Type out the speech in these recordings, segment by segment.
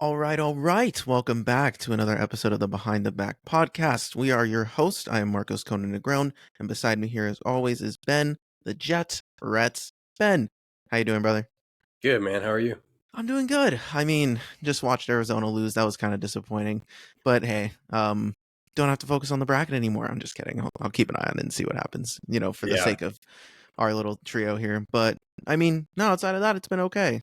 All right, all right. Welcome back to another episode of the Behind the Back podcast. We are your host. I am Marcos Conan Negron, and beside me here, as always, is Ben, the Jet Rets. Ben, how you doing, brother? Good, man. How are you? I'm doing good. I mean, just watched Arizona lose. That was kind of disappointing, but hey, don't have to focus on the bracket anymore. I'm just kidding. I'll keep an eye on it and see what happens. For the Yeah. sake of our little trio here. But I mean, no, outside of that, it's been okay.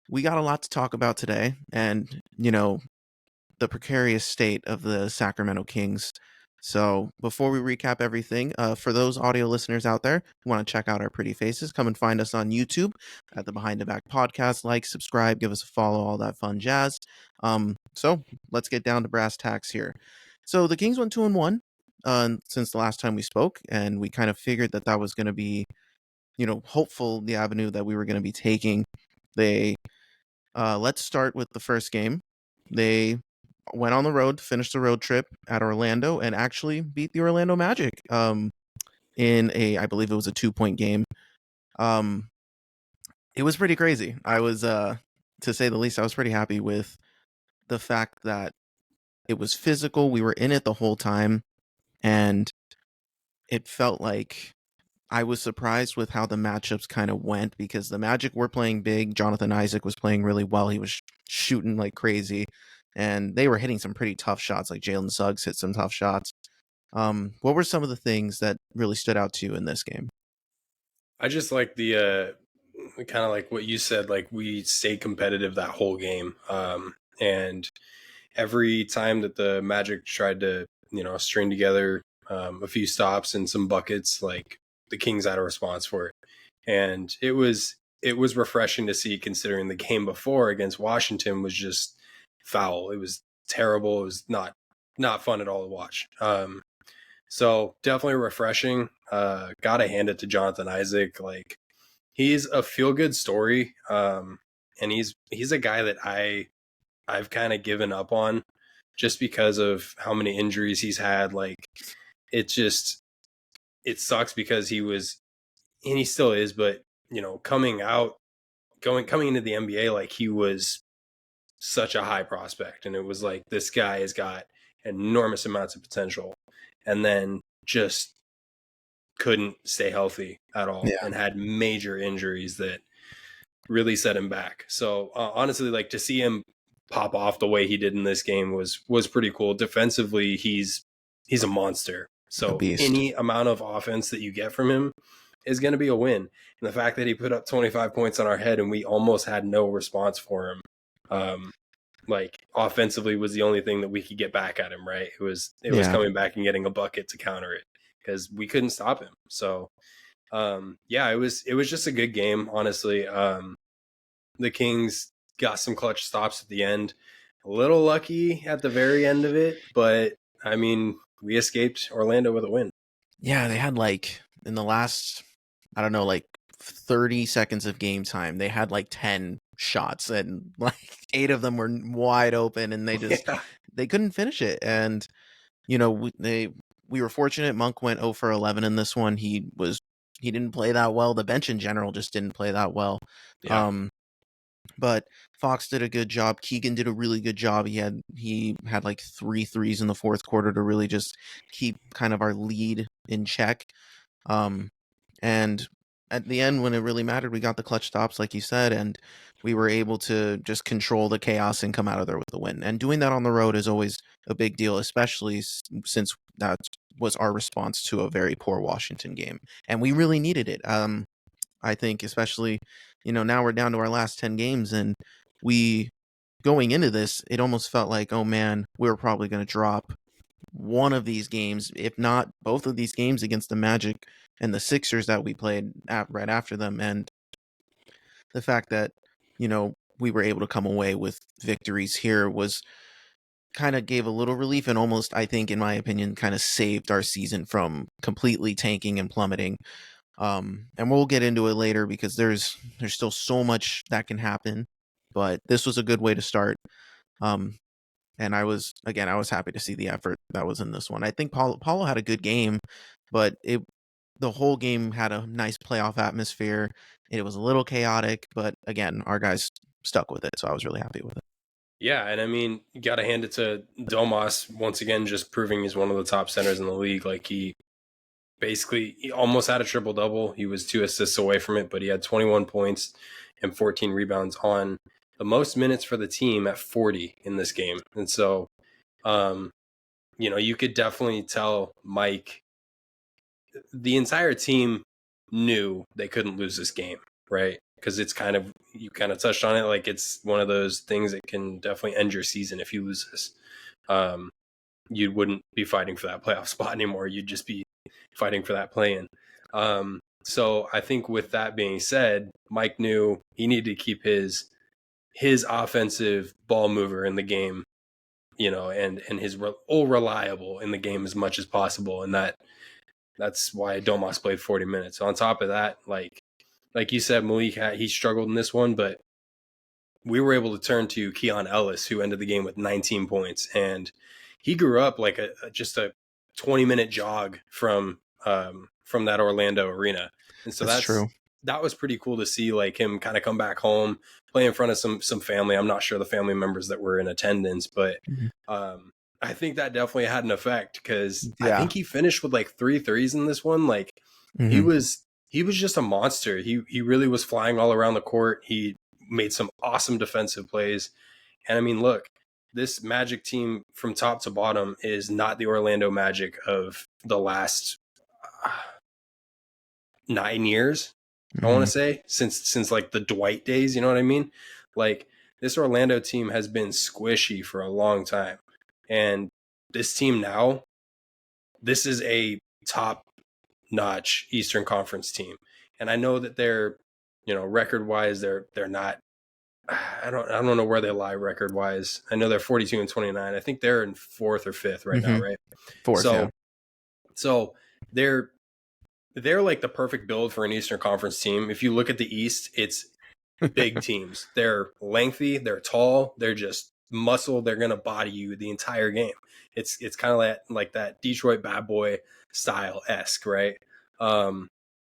We got a lot to talk about today, and the precarious state of the Sacramento Kings. So before we recap everything, for those audio listeners out there who want to check out our pretty faces, come and find us on YouTube at the Behind the Back podcast. Like, subscribe, give us a follow, all that fun jazz. So let's get down to brass tacks here. So the Kings went 2-1 since the last time we spoke, and we kind of figured that was going to be, hopeful the avenue that we were going to be taking. They let's start with the first game. They went on the road, finished the road trip at Orlando, and actually beat the Orlando Magic in I believe it was a 2-point game. It was pretty crazy. I was, to say the least, I was pretty happy with the fact that it was physical. We were in it the whole time, and it felt like I was surprised with how the matchups kind of went because the Magic were playing big. Jonathan Isaac was playing really well. He was shooting like crazy, and they were hitting some pretty tough shots. Like Jalen Suggs hit some tough shots. What were some of the things that really stood out to you in this game? I just like the kind of like what you said, like we stayed competitive that whole game. And every time that the Magic tried to, string together a few stops and some buckets, like the Kings had a response for it. And it was refreshing to see, considering the game before against Washington was just foul. It was terrible. It was not fun at all to watch. So definitely refreshing. Gotta hand it to Jonathan Isaac. Like he's a feel good story. And he's a guy that I've kind of given up on just because of how many injuries he's had. Like it just it sucks because he was, and he still is, but coming into the NBA, like he was such a high prospect, and it was like this guy has got enormous amounts of potential, and then just couldn't stay healthy at all Yeah. and had major injuries that really set him back. So honestly, like to see him pop off the way he did in this game was pretty cool. Defensively, he's a monster. A So beast. any amount of offense that you get from him is going to be a win. And the fact that he put up 25 points on our head and we almost had no response for him, like offensively was the only thing that we could get back at him. Right? It was coming back and getting a bucket to counter it because we couldn't stop him. So yeah, it was just a good game, honestly. The Kings got some clutch stops at the end. A little lucky at the very end of it, but I mean, we escaped Orlando with a win. Yeah, they had like in the last, I don't know, like 30 seconds of game time, they had like 10 shots and like 8 of them were wide open and they just Yeah. they couldn't finish it. And we were fortunate. Monk went 0 for 11 in this one. He didn't play that well. The bench in general just didn't play that well. Yeah. But Fox did a good job. Keegan did a really good job. He had like 3 threes in the fourth quarter to really just keep kind of our lead in check. And at the end, when it really mattered, we got the clutch stops, like you said, and we were able to just control the chaos and come out of there with the win. And doing that on the road is always a big deal, especially since that was our response to a very poor Washington game, and we really needed it. I think, especially, now we're down to our last 10 games, and we going into this, it almost felt like, oh man, we were probably going to drop one of these games, if not both of these games against the Magic and the Sixers that we played right after them. And the fact that, we were able to come away with victories here was kind of gave a little relief and almost, I think, in my opinion, kind of saved our season from completely tanking and plummeting. And we'll get into it later because there's still so much that can happen, but this was a good way to start. And I was happy to see the effort that was in this one. I think Paulo had a good game, but the whole game had a nice playoff atmosphere. It was a little chaotic, but again, our guys stuck with it. So I was really happy with it. Yeah, and I mean, you got to hand it to Domas once again, just proving he's one of the top centers in the league. Like he almost had a triple double. He was 2 assists away from it, but he had 21 points and 14 rebounds on the most minutes for the team at 40 in this game. And so, you could definitely tell Mike, the entire team knew they couldn't lose this game, right? Because you kind of touched on it, like it's one of those things that can definitely end your season if you lose this. You wouldn't be fighting for that playoff spot anymore. You'd just be fighting for that play-in. So I think with that being said, Mike knew he needed to keep his offensive ball mover in the game, and his reliable in the game as much as possible. And that's why Domas played 40 minutes. On top of that, like you said, Malik, he struggled in this one, but we were able to turn to Keon Ellis, who ended the game with 19 points. And he grew up like just a 20-minute jog from that Orlando arena. And so That's true. that was pretty cool to see, like him kind of come back home, play in front of some family. I'm not sure the family members that were in attendance, but I think that definitely had an effect, because I think he finished with like 3 threes in this one. Like he was just a monster. He really was flying all around the court. He made some awesome defensive plays. And I mean, look, this Magic team from top to bottom is not the Orlando Magic of the last 9 years. I want to say since like the Dwight days, you know what I mean? Like this Orlando team has been squishy for a long time. And this team now, this is a top-notch Eastern Conference team. And I know that they're, record-wise, they're not. I don't know where they lie record-wise. I know they're 42-29. I think they're in 4th or 5th right now, right? 4th. So they're like the perfect build for an Eastern Conference team. If you look at the East, it's big teams. They're lengthy, they're tall, they're just muscle. They're gonna body you the entire game. It's kind of like that Detroit bad boy style-esque, right?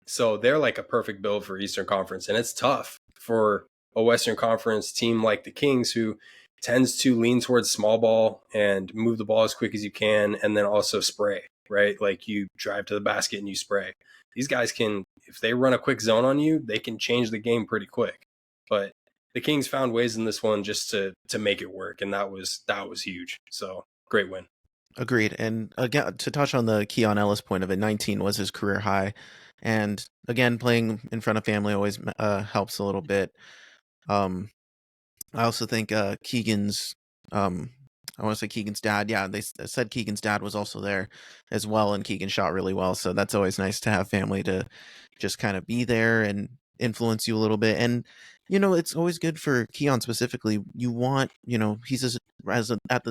So they're like a perfect build for Eastern Conference, and it's tough for a Western Conference team like the Kings, who tends to lean towards small ball and move the ball as quick as you can, and then also spray, right? Like you drive to the basket and you spray. These guys can, if they run a quick zone on you, they can change the game pretty quick. But the Kings found ways in this one just to make it work, and that was huge. So great win. Agreed. And again, to touch on the Keon Ellis point of it, 19 was his career high. And again, playing in front of family always helps a little bit. I also think Keegan's, I want to say Keegan's dad. Yeah, they said Keegan's dad was also there as well, and Keegan shot really well. So that's always nice to have family to just kind of be there and influence you a little bit. And it's always good for Keon specifically. You want, he's at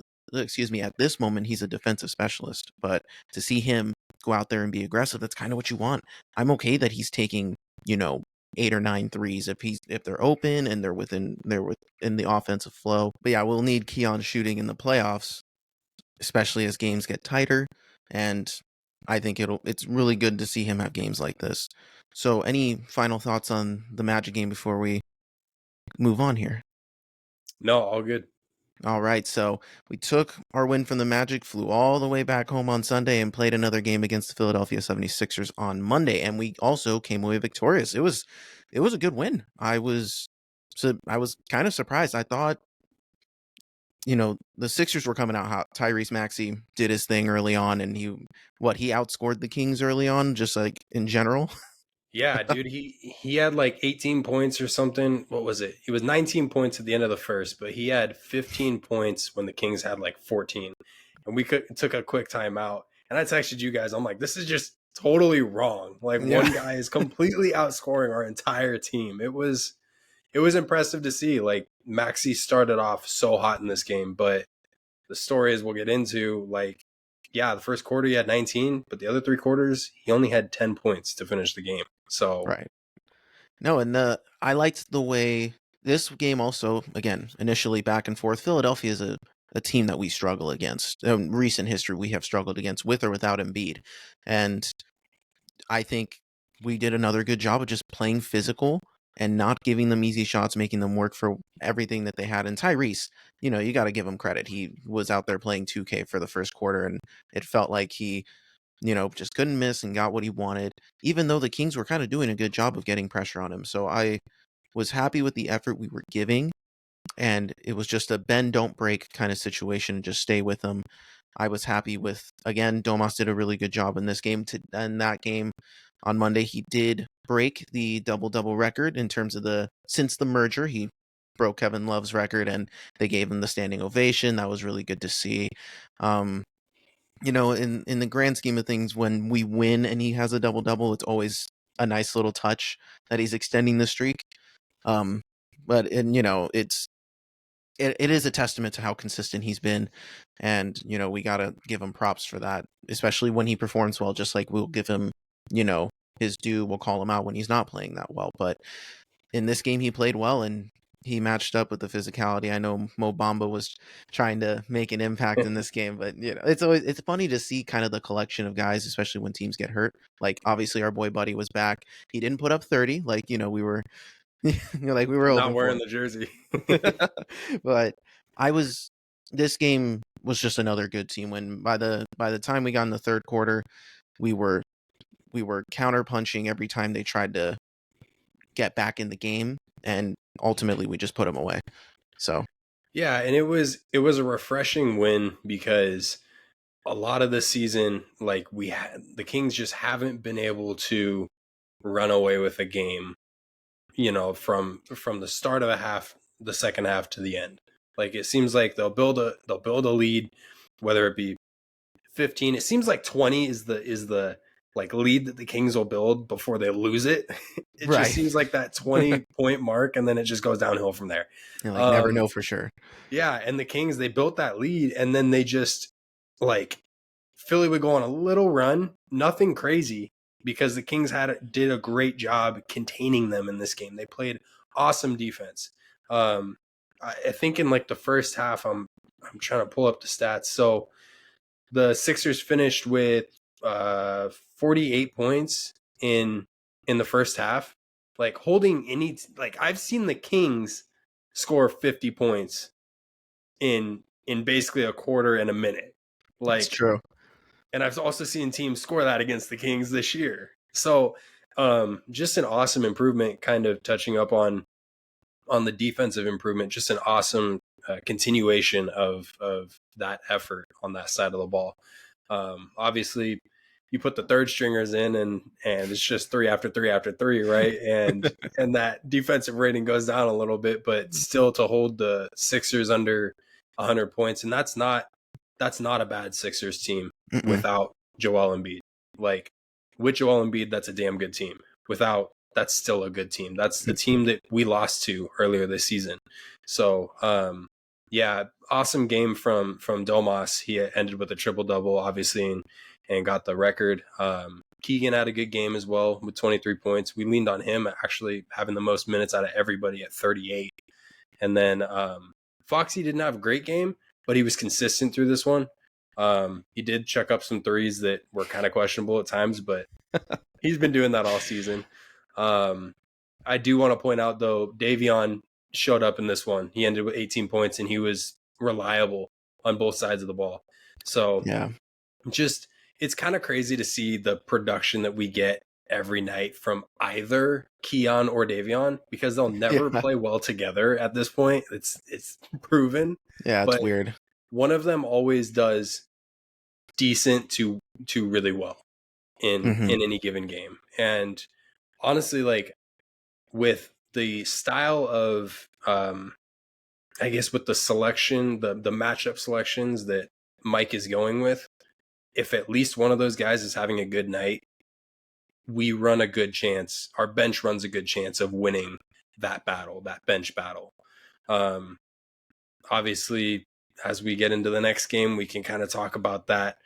this moment he's a defensive specialist, but to see him go out there and be aggressive, that's kind of what you want. I'm okay that he's taking 8 or 9 threes if they're open and they're within the offensive flow. But yeah, we'll need Keon shooting in the playoffs, especially as games get tighter. And I think it's really good to see him have games like this. So any final thoughts on the Magic game before we move on here? No, all good. All right, so we took our win from the Magic, flew all the way back home on Sunday, and played another game against the Philadelphia 76ers on Monday, and we also came away victorious. It was a good win. I was kind of surprised. I thought, the Sixers were coming out hot. Tyrese Maxey did his thing early on, and he outscored the Kings early on, just like in general. Yeah, dude, he had like 18 points or something. What was it? It was 19 points at the end of the first, but he had 15 points when the Kings had like 14. And we took a quick timeout. And I texted you guys. I'm like, this is just totally wrong. Like one guy is completely outscoring our entire team. It was impressive to see. Like Maxey started off so hot in this game, but the stories we'll get into, like, yeah, the first quarter he had 19, but the other 3 quarters he only had 10 points to finish the game. So right. No, and I liked the way this game also, again, initially back and forth. Philadelphia is a team that we struggle against. In recent history, we have struggled against with or without Embiid. And I think we did another good job of just playing physical and not giving them easy shots, making them work for everything that they had. And Tyrese, you got to give him credit. He was out there playing 2K for the first quarter, and it felt like he, just couldn't miss and got what he wanted, even though the Kings were kind of doing a good job of getting pressure on him. So I was happy with the effort we were giving, and it was just a bend, don't break kind of situation, and just stay with them. I was happy with, again, Domas did a really good job in this game. In that game on Monday, he did break the double-double record in terms of since the merger. He broke Kevin Love's record, and they gave him the standing ovation. That was really good to see. In the grand scheme of things, when we win and he has a double-double, it's always a nice little touch that he's extending the streak. But it is a testament to how consistent he's been, and we gotta give him props for that, especially when he performs well. Just like we'll give him his due, we'll call him out when he's not playing that well. But in this game, he played well, and he matched up with the physicality. I know Mo Bamba was trying to make an impact in this game, but it's funny to see kind of the collection of guys, especially when teams get hurt. Like, obviously our boy Buddy was back. He didn't put up 30 like we were like we were I'm not hoping wearing for. the jersey. But this game was just another good team win. By the time we got in the third quarter, we were counter punching every time they tried to get back in the game, and ultimately we just put them away. So yeah, and it was a refreshing win, because a lot of this season, like, the Kings just haven't been able to run away with a game, from the start of the second half to the end. Like, it seems like they'll build a lead, whether it be 15. It seems like 20 is the like lead that the Kings will build before they lose it. It right. just seems like that 20-point mark, and then it just goes downhill from there. Never know for sure. Yeah, and the Kings, they built that lead, and then they just, like, Philly would go on a little run, nothing crazy, because the Kings did a great job containing them in this game. They played awesome defense. I think in like the first half, I'm trying to pull up the stats. So the Sixers finished with 48 points in the first half. Like, holding I've seen the Kings score 50 points in basically a quarter and a minute. Like, it's true. And I've also seen teams score that against the Kings this year. So just an awesome improvement, kind of touching up on the defensive improvement, just an awesome continuation of that effort on that side of the ball. Obviously, you put the third stringers in, and it's just 3 after 3 after 3, right? And that defensive rating goes down a little bit, but still to hold the Sixers under 100 points, and that's not a bad Sixers team. Mm-mm. Without Joel Embiid. Like, with Joel Embiid, that's a damn good team. Without, that's still a good team. That's the team that we lost to earlier this season. So, yeah, awesome game from Domas. He ended with a triple-double, obviously, and got the record. Keegan had a good game as well with 23 points. We leaned on him actually having the most minutes out of everybody at 38. And then Foxy didn't have a great game, but he was consistent through this one. He did chuck up some threes that were kind of questionable at times, but he's been doing that all season. I do want to point out, though, Davion showed up in this one. He ended with 18 points, and he was reliable on both sides of the ball. So yeah, it's kind of crazy to see the production that we get every night from either Keon or Davion, because they'll never play well together at this point. It's proven. Yeah, it's weird. One of them always does decent to really well in any given game. And honestly, like, with the style of I guess with the selection, the matchup selections that Mike is going with, if at least one of those guys is having a good night, we run a good chance. Our bench runs a good chance of winning that battle, that bench battle. Obviously, as we get into the next game, we can kind of talk about that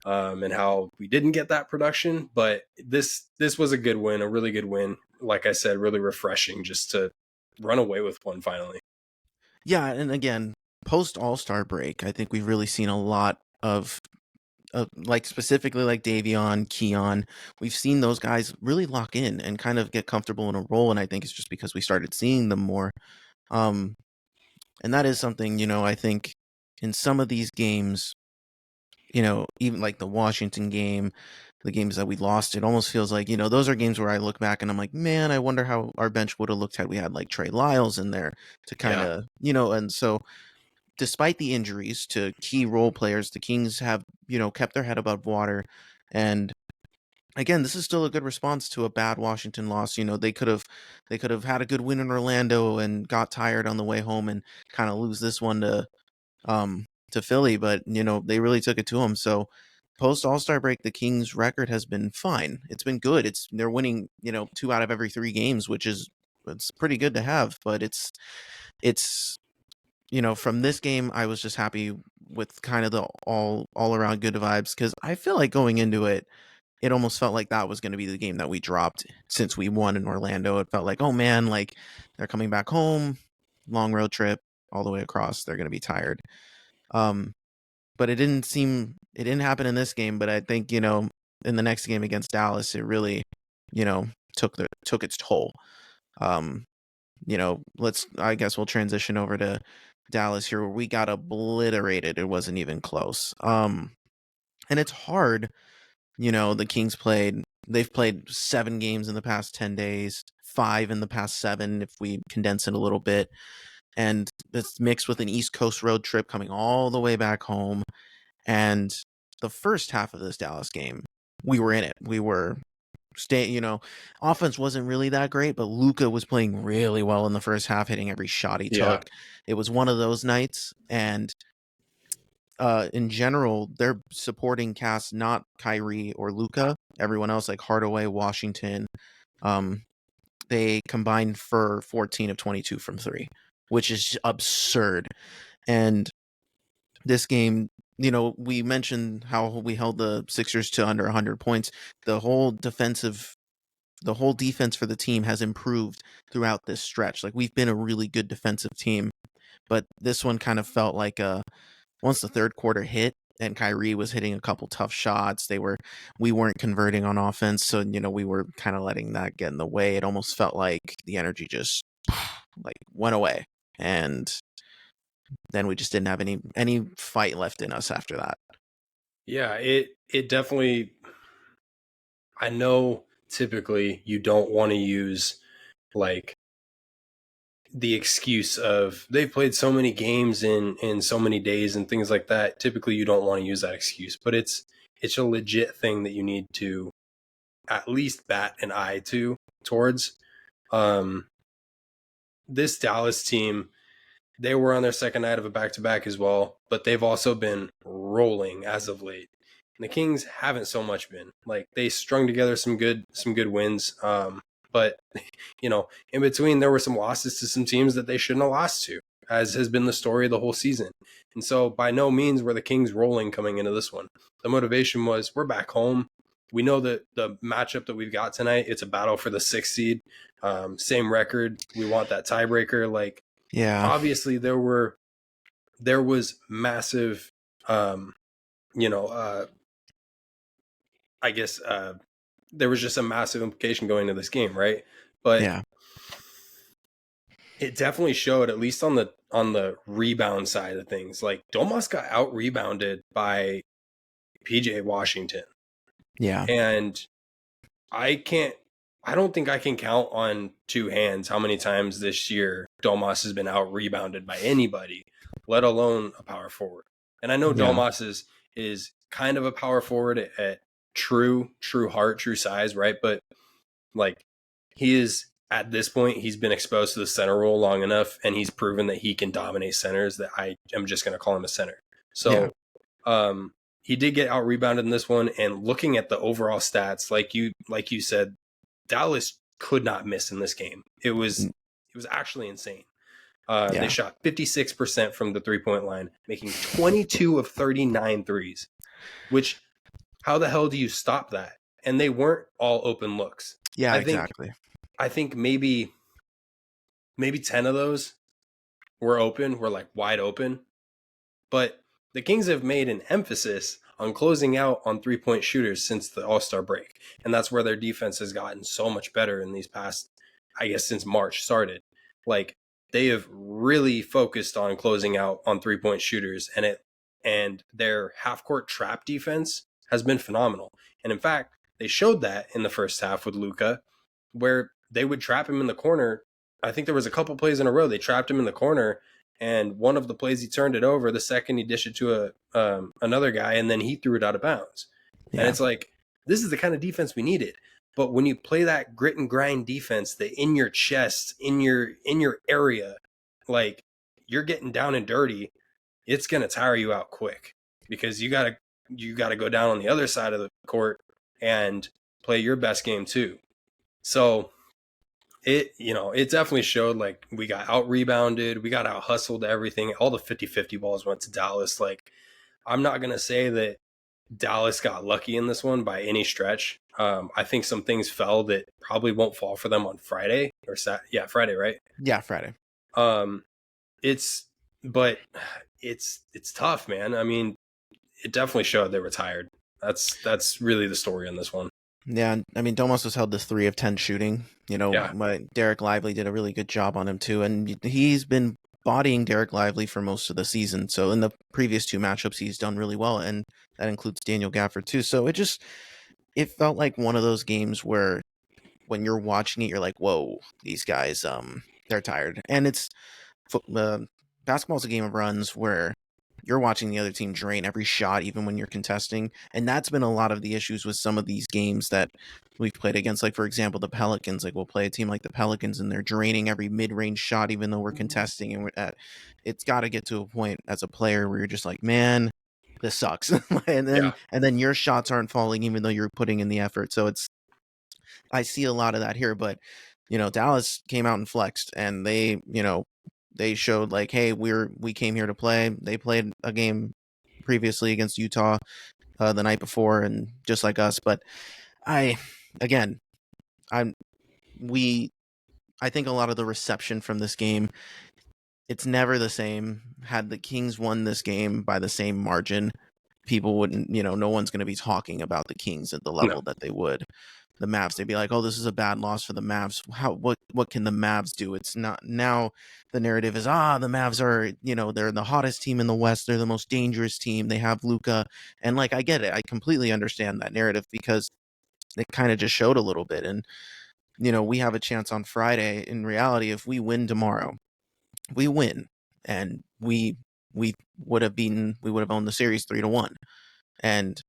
and how we didn't get that production. But this was a good win, a really good win. Like I said, really refreshing just to run away with one finally. Yeah, and again, post All-Star break, I think we've really seen a lot of like specifically like Davion, Keon, we've seen those guys really lock in and kind of get comfortable in a role, and I think it's just because we started seeing them more. Um, and that is something, I think in some of these games, even like the Washington game, the games that we lost, it almost feels like, those are games where I look back and I'm like, man, I wonder how our bench would have looked had we had like Trey Lyles in there to kind Yeah. of, and so despite the injuries to key role players, the Kings have, kept their head above water. And again, this is still a good response to a bad Washington loss. They could have had a good win in Orlando and got tired on the way home and kind of lose this one to Philly, but they really took it to them. So post All-Star break, the Kings record has been fine. It's been good. They're winning, 2 out of every 3 games, which is it's pretty good to have, but it's from this game, I was just happy with kind of the all around good vibes because I feel like going into it, it almost felt like that was going to be the game that we dropped since we won in Orlando. It felt like, oh man, like they're coming back home, long road trip all the way across. They're going to be tired. Um, but it didn't happen in this game. But I think in the next game against Dallas, it really you know took its toll. Um, I guess we'll transition over to Dallas here where we got obliterated. It wasn't even close. And it's hard, they've played 7 games in the past 10 days, 5 in the past 7 if we condense it a little bit. And it's mixed with an East Coast road trip coming all the way back home. And the first half of this Dallas game, we were in it. We were offense wasn't really that great, but Luka was playing really well in the first half, hitting every shot he Yeah. took. It was one of those nights, and in general, their supporting cast, not Kyrie or Luka, everyone else like Hardaway, Washington, um, they combined for 14 of 22 from 3, which is absurd. And this game, we mentioned how we held the Sixers to under 100 points. The whole defense for the team has improved throughout this stretch. Like we've been a really good defensive team, but this one kind of felt like once the third quarter hit and Kyrie was hitting a couple tough shots, we weren't converting on offense, so we were kind of letting that get in the way. It almost felt like the energy just like went away, and then we just didn't have any fight left in us after that. Yeah, it definitely, I know typically you don't want to use like the excuse of they've played so many games in so many days and things like that. Typically you don't want to use that excuse, but it's a legit thing that you need to at least bat an eye towards. This Dallas team, they were on their second night of a back-to-back as well, but they've also been rolling as of late. And the Kings haven't so much been. Like they strung together some good wins. But in between there were some losses to some teams that they shouldn't have lost to, as has been the story of the whole season. And so by no means were the Kings rolling coming into this one. The motivation was we're back home. We know that the matchup that we've got tonight, it's a battle for the 6th seed. Same record. We want that tiebreaker. Like Yeah, obviously there was massive I guess there was just a massive implication going into this game, right? But yeah, it definitely showed, at least on the rebound side of things. Like Domas got out rebounded by PJ Washington. yeah, And I don't think I can count on 2 hands how many times this year Domas has been out rebounded by anybody, let alone a power forward. And I know yeah, Domas is kind of a power forward at true heart, true size, right? But like he is at this point, he's been exposed to the center role long enough, and he's proven that he can dominate centers. That I am just going to call him a center. yeah, So he did get out rebounded in this one. And looking at the overall stats, like you said, Dallas could not miss in this game. It was actually insane. They yeah, shot 56% from the 3-point line, making 22 of 39 threes, which how the hell do you stop that? And they weren't all open looks. yeah, I think exactly. maybe 10 of those were like wide open, but the Kings have made an emphasis on closing out on 3-point shooters since the All-Star break. And that's where their defense has gotten so much better in these past, I guess, since March started. Like, they have really focused on closing out on 3-point shooters, and their half-court trap defense has been phenomenal. And in fact, they showed that in the first half with Luka, where they would trap him in the corner. I think there was a couple plays in a row they trapped him in the corner, and one of the plays he turned it over. The second he dished it to another guy, and then he threw it out of bounds. Yeah. And it's like, this is the kind of defense we needed. But when you play that grit and grind defense, the in your chest, in your area, like, you're getting down and dirty, it's gonna tire you out quick, because you gotta go down on the other side of the court and play your best game too. So it definitely showed. Like, we got out rebounded, we got out hustled, everything. All the 50-50 balls went to Dallas. Like, I'm not gonna say that Dallas got lucky in this one by any stretch. I think some things fell that probably won't fall for them on Friday or Friday, right? Yeah, Friday. It's tough, man. I mean, it definitely showed they were tired. That's really the story on this one. Yeah, I mean, Domas was held to 3 of 10 shooting. Derek Lively did a really good job on him too, and he's been bodying Derek Lively for most of the season. So in the previous 2 matchups, he's done really well, and that includes Daniel Gafford too. So it felt like one of those games where when you're watching it, you're like, whoa, these guys, they're tired. And basketball's a game of runs where you're watching the other team drain every shot, even when you're contesting. And that's been a lot of the issues with some of these games that we've played against. Like, for example, the Pelicans. Like, we'll play a team like the Pelicans, and they're draining every mid-range shot, even though we're contesting. And it's got to get to a point as a player where you're just like, man, this sucks. and then your shots aren't falling, even though you're putting in the effort. So I see a lot of that here. But, Dallas came out and flexed, and they showed, like, hey, we came here to play. They played a game previously against Utah the night before, and just like us. But I think a lot of the reception from this game, it's never the same. Had the Kings won this game by the same margin, people wouldn't, no one's going to be talking about the Kings at the level that they would the Mavs. They'd be like, oh, this is a bad loss for the Mavs. What can the Mavs do? It's not. Now the narrative is, the Mavs are, they're the hottest team in the West. They're the most dangerous team. They have Luka. And, like, I get it. I completely understand that narrative, because it kind of just showed a little bit. And, we have a chance on Friday. In reality, if we win tomorrow, we win, and we would have owned the series 3-1. And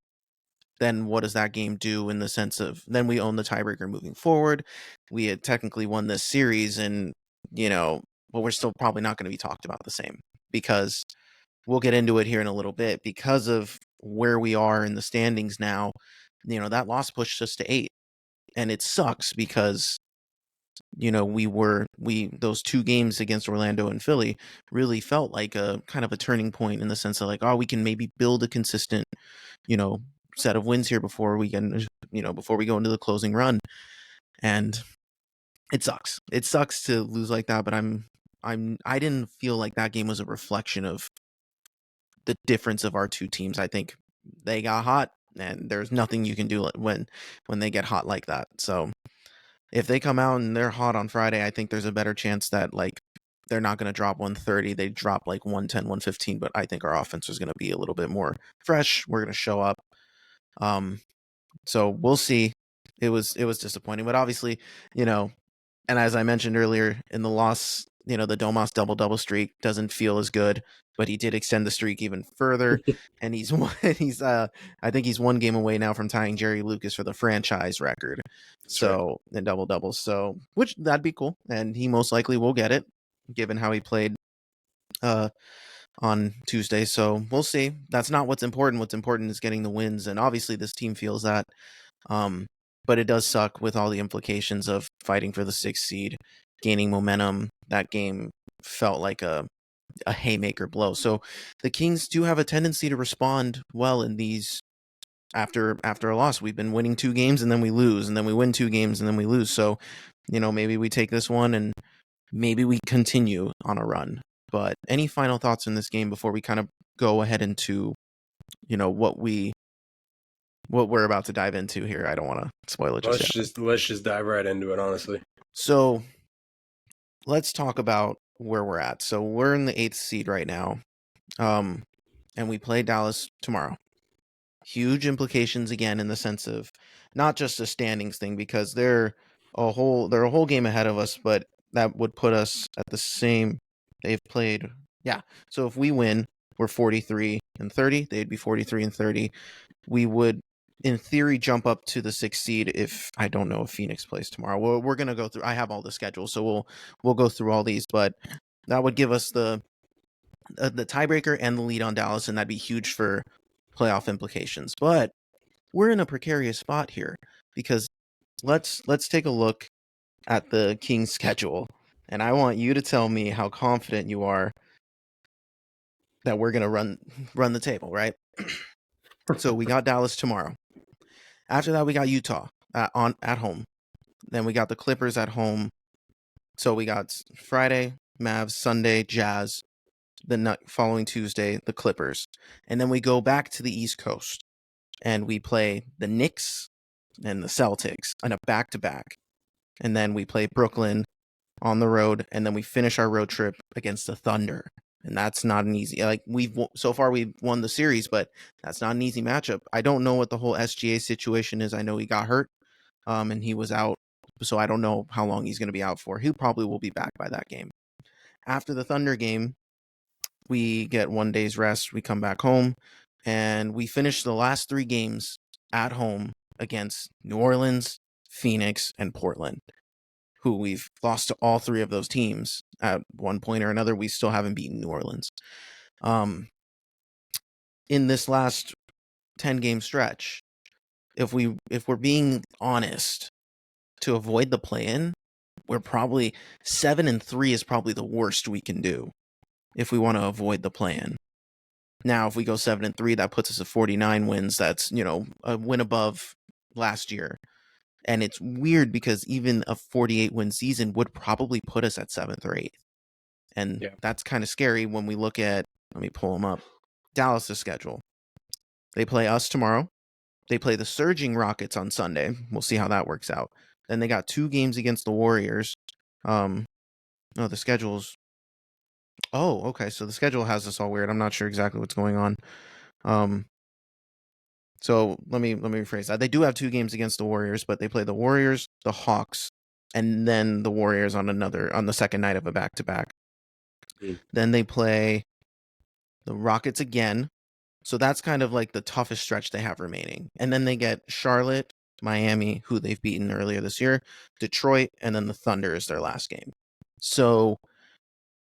then what does that game do in the sense of, then we own the tiebreaker moving forward? We had technically won this series, and, but we're still probably not going to be talked about the same, because we'll get into it here in a little bit. Because of where we are in the standings now, that loss pushed us to 8, and it sucks because, those 2 games against Orlando and Philly really felt like a kind of a turning point, in the sense of, like, we can maybe build a consistent, set of wins here before we go into the closing run. And it sucks. It sucks to lose like that, but I didn't feel like that game was a reflection of the difference of our 2 teams. I think they got hot, and there's nothing you can do when they get hot like that. So if they come out and they're hot on Friday, I think there's a better chance that, like, they're not going to drop 130. They drop like 110, 115, but I think our offense is going to be a little bit more fresh. We're going to show up. So we'll see. It was disappointing, but obviously, and as I mentioned earlier in the loss, the Domas double streak doesn't feel as good, but he did extend the streak even further. And I think he's 1 game away now from tying Jerry Lucas for the franchise record. That's so right. In double-doubles. So, which that'd be cool. And he most likely will get it, given how he played on Tuesday. So we'll see. That's not what's important. What's important is getting the wins. And obviously this team feels that. But it does suck with all the implications of fighting for the 6th seed, gaining momentum. That game felt like a haymaker blow. So the Kings do have a tendency to respond well in these after a loss. We've been winning 2 games and then we lose, and then we win 2 games and then we lose. So, maybe we take this one and maybe we continue on a run. But any final thoughts in this game before we kind of go ahead into what we're about to dive into here. I don't want to spoil it just yet. Let's just dive right into it, honestly. So let's talk about where we're at. So we're in the 8th seed right now, and we play Dallas tomorrow. Huge implications again in the sense of not just a standings thing, because they're a whole game ahead of us, but that would put us at the same. They've played, yeah. So if we win, we're 43-30. They'd be 43-30. We would, in theory, jump up to the 6th seed if I don't know if Phoenix plays tomorrow. We're gonna go through. I have all the schedules, so we'll go through all these, but that would give us the tiebreaker and the lead on Dallas, and that'd be huge for playoff implications. But we're in a precarious spot here because let's take a look at the Kings schedule, and I want you to tell me how confident you are that we're gonna run the table, right? So we got Dallas tomorrow. After that, we got Utah at home. Then we got the Clippers at home. So we got Friday, Mavs, Sunday, Jazz. The following Tuesday, the Clippers. And then we go back to the East Coast and we play the Knicks and the Celtics on a back-to-back. And then we play Brooklyn on the road, and then we finish our road trip against the Thunder. And that's not an easy, like we've won the series, but that's not an easy matchup. I don't know what the whole SGA situation is. I know he got hurt, and he was out, so I don't know how long he's going to be out for. He probably will be back by that game. After the Thunder game, we get 1 day's rest. We come back home, and we finish the last 3 games at home against New Orleans, Phoenix, and Portland, who we've lost to all 3 of those teams at one point or another. We still haven't beaten New Orleans. In this last 10-game stretch, if we're being honest, to avoid the play-in, we're probably 7-3 is probably the worst we can do if we want to avoid the play-in. Now, if we go 7-3, that puts us at 49 wins. That's, a win above last year. And it's weird because even a 48-win season would probably put us at 7th or 8th. And that's kind of scary when we look at, let me pull them up, Dallas' schedule. They play us tomorrow. They play the surging Rockets on Sunday. We'll see how that works out. Then they got 2 games against the Warriors. The schedule's... Oh, okay. So the schedule has this all weird. I'm not sure exactly what's going on. So let me rephrase that. They do have 2 games against the Warriors, but they play the Warriors, the Hawks, and then the Warriors on the second night of a back-to-back. Then they play the Rockets again. So that's kind of like the toughest stretch they have remaining. And then they get Charlotte, Miami, who they've beaten earlier this year, Detroit, and then the Thunder is their last game. So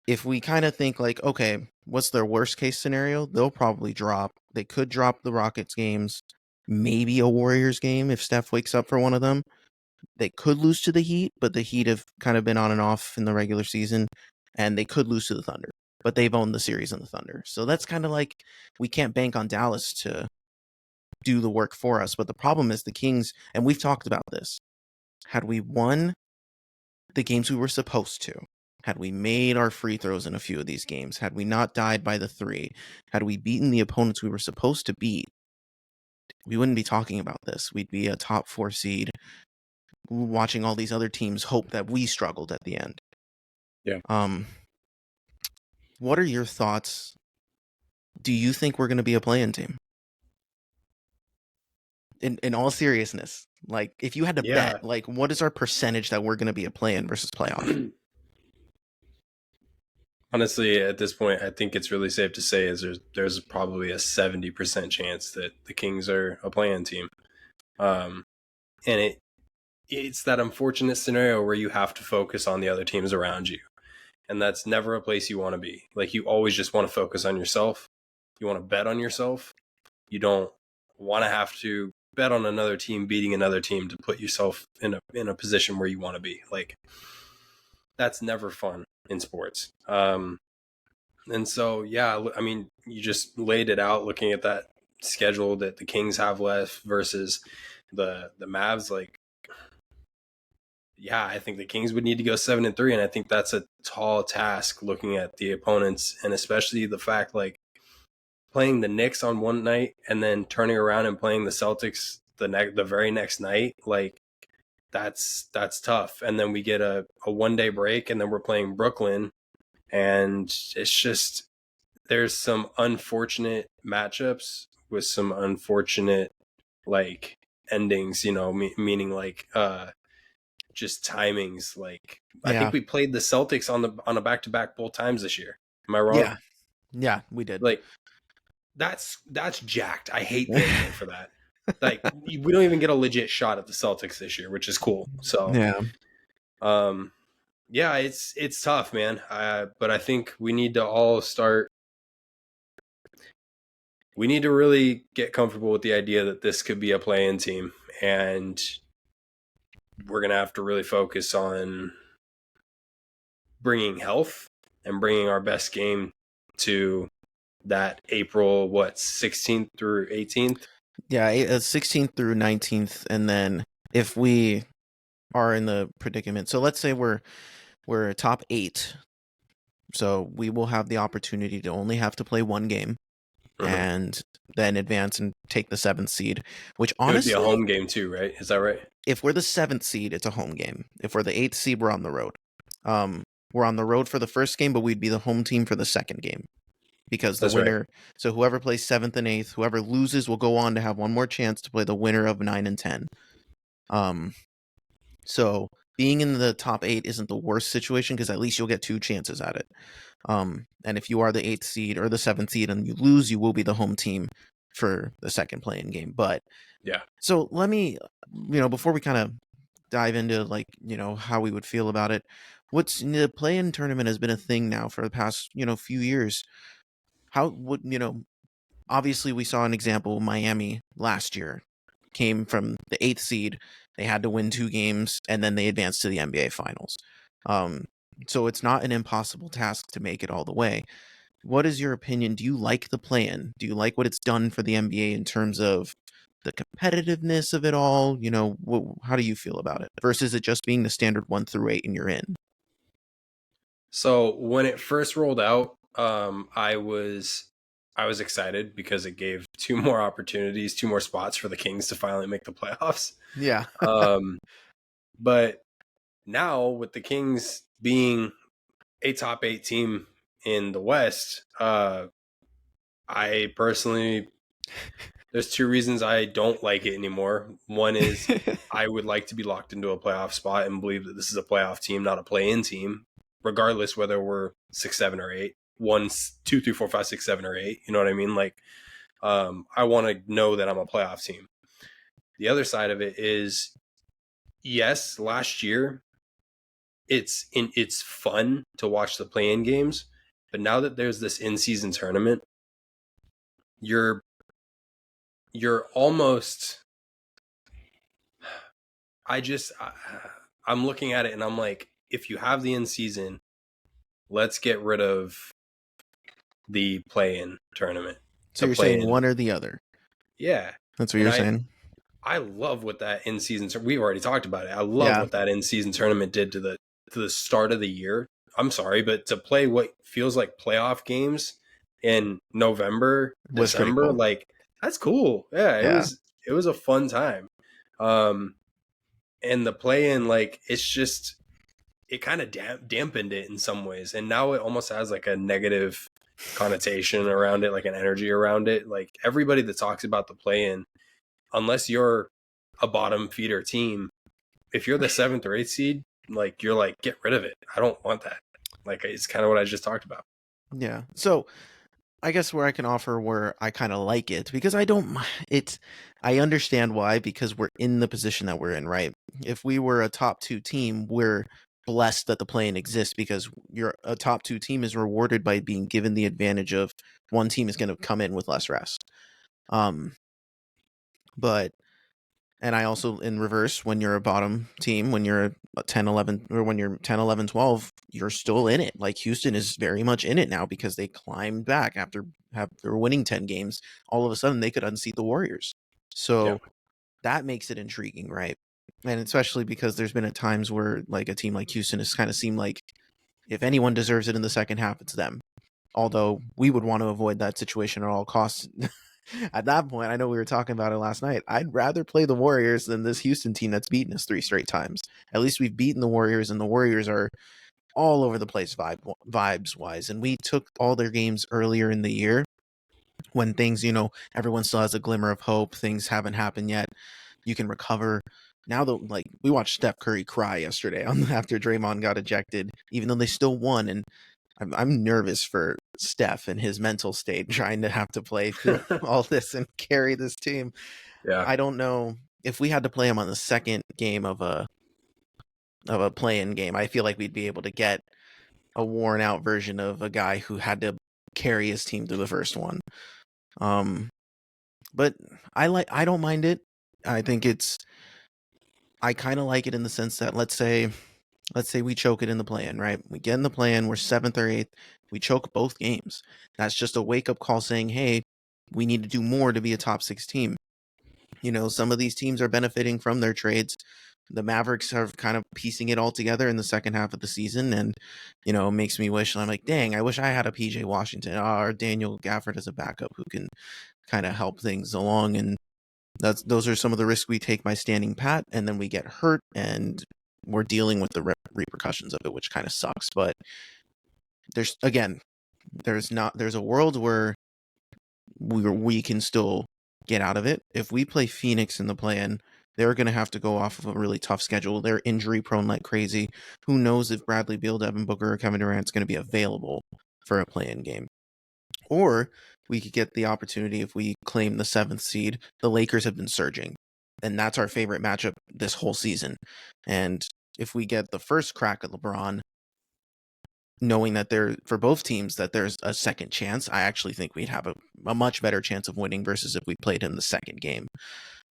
if we kind of think like, okay, what's their worst case scenario? They'll probably they could drop the Rockets games, maybe a Warriors game if Steph wakes up for one of them. They could lose to the Heat, but the Heat have kind of been on and off in the regular season, and they could lose to the Thunder, but they've owned the series on the Thunder. So that's kind of like, we can't bank on Dallas to do the work for us. But the problem is the Kings, and we've talked about this, had we won the games we were supposed to, had we made our free throws in a few of these games, had we not died by the 3, had we beaten the opponents we were supposed to beat, we wouldn't be talking about this. We'd be a top 4 seed, watching all these other teams hope that we struggled at the end. Yeah. What are your thoughts? Do you think we're going to be a play-in team? In all seriousness, like if you had to bet, like what is our percentage that we're going to be a play-in versus playoff? Honestly, at this point, I think it's really safe to say is there's probably a 70% chance that the Kings are a play-in team. And it's that unfortunate scenario where you have to focus on the other teams around you. And that's never a place you want to be. Like, you always just want to focus on yourself. You want to bet on yourself. You don't want to have to bet on another team beating another team to put yourself in a position where you want to be. Like, that's never fun in sports. And so, yeah, I mean, you just laid it out looking at that schedule that the Kings have left versus the Mavs. Like, yeah, I think the Kings would need to go 7-3, and I think that's a tall task looking at the opponents, and especially the fact, like, playing the Knicks on one night and then turning around and playing the Celtics the very next night, like that's tough. And then we get a 1 day break, and then we're playing Brooklyn, and it's just there's some unfortunate matchups with some unfortunate like endings, meaning like just timings. Like I Yeah. think we played the Celtics on a back to back both times this year. Am I wrong? Yeah. Yeah, we did. Like that's jacked. I hate the NBA for that. Like we don't even get a legit shot at the Celtics this year, which is cool. So Yeah. um yeah, it's tough, man. But I think we need to all start. We need to really get comfortable with the idea that this could be a play-in team, and we're gonna have to really focus on bringing health and bringing our best game to that April 16th through 18th. Yeah, 16th through 19th, and then if we are in the predicament, so let's say we're top 8, so we will have the opportunity to only have to play one game, Mm-hmm. and then advance and take the 7th seed, which It would be a honestly, home game too, right? Is that right? if we're the 7th seed, it's a home game. If we're the 8th seed, we're on the road. We're on the road for the first game, but we'd be the home team for the second game, because the That's right. winner, so whoever plays 7th and 8th, whoever loses will go on to have one more chance to play the winner of 9 and 10. So being in the top 8 isn't the worst situation, because at least you'll get 2 chances at it. And if you are the 8th seed or the 7th seed and you lose, you will be the home team for the second play-in game. But Yeah. so let me, before we kind of dive into like, how we would feel about it, what's the play-in tournament has been a thing now for the past, few years. How would, obviously we saw an example. Miami last year came from the 8th seed. They had to win 2 games and then they advanced to the NBA finals. So it's not an impossible task to make it all the way. What is your opinion? Do you like the play-in? Do you like what it's done for the NBA in terms of the competitiveness of it all? How do you feel about it versus it just being the standard 1 through 8 and you're in? So when it first rolled out, I was excited because it gave 2 more opportunities, 2 more spots for the Kings to finally make the playoffs. Yeah. But now with the Kings being a top 8 team in the West, I personally, there's 2 reasons I don't like it anymore. One is I would like to be locked into a playoff spot and believe that this is a playoff team, not a play-in team, regardless whether we're 6, 7, or 8. 1, 2, 3, 4, 5, 6, 7, or 8. You know what I mean? Like, I want to know that I'm a playoff team. The other side of it is, yes, last year it's fun to watch the play-in games, but now that there's this in-season tournament, you're almost. I'm looking at it and I'm like, if you have the in-season, let's get rid of the play-in tournament. So you're saying one or the other? Yeah, That's what you're saying? I love what that in-season. We've already talked about it. I love Yeah. what that in-season tournament did to the start of the year. I'm sorry, but to play what feels like playoff games in November, Was pretty December, cool. like that's cool. Yeah, it was a fun time. And the play-in, like it's just it kind of dampened it in some ways, and now it almost has like a negative connotation around it, like an energy around it. Like everybody that talks about the play-in, unless you're a bottom feeder team, if you're the 7th or 8th seed, like you're like, get rid of it. I don't want that. Like it's kind of what I just talked about. Yeah. So I guess where I can offer where I kind of like it, because I understand why, because we're in the position that we're in, right? If we were a top 2 team, we're blessed that the play-in exists, because a top 2 team is rewarded by being given the advantage of one team is going to come in with less rest. But and I also, in reverse, when you're a bottom team, when you're a 10, 11, or when you're 10, 11, 12, you're still in it. Like Houston is very much in it now because they climbed back after winning 10 games. All of a sudden, they could unseat the Warriors. So that makes it intriguing, right? And especially because there's been at times where like a team like Houston has kind of seemed like if anyone deserves it in the second half, it's them. although we would want to avoid that situation at all costs. At that point, I know we were talking about it last night. I'd rather play the Warriors than this Houston team that's beaten us 3 straight times. At least we've beaten the Warriors, and the Warriors are all over the place vibes wise. And we took all their games earlier in the year when things, everyone still has a glimmer of hope. Things haven't happened yet. You can recover. Now, like, we watched Steph Curry cry yesterday after Draymond got ejected, even though they still won. And I'm nervous for Steph and his mental state, trying to have to play through all this and carry this team. Yeah. I don't know if we had to play him on the second game of a play-in game. I feel like we'd be able to get a worn out version of a guy who had to carry his team through the first one. But I don't mind it. I think I kind of like it in the sense that let's say we choke it in the play-in, right? We get in the play-in, we're 7th or 8th, we choke both games. That's just a wake-up call saying, hey, we need to do more to be a top 6 team. Some of these teams are benefiting from their trades. The Mavericks are kind of piecing it all together in the second half of the season, and it makes me wish. I'm like, dang, I wish I had a PJ Washington or Daniel Gafford as a backup who can kind of help things along. And those are some of the risks we take by standing pat, and then we get hurt, and we're dealing with the repercussions of it, which kind of sucks. But there's a world where we can still get out of it. If we play Phoenix in the play-in, they're going to have to go off of a really tough schedule. They're injury prone like crazy. Who knows if Bradley Beal, Devin Booker, or Kevin Durant's going to be available for a play-in game. Or we could get the opportunity if we claim the 7th seed. The Lakers have been surging, and that's our favorite matchup this whole season. And if we get the first crack at LeBron, knowing that for both teams that there's a second chance, I actually think we'd have a much better chance of winning versus if we played in the second game.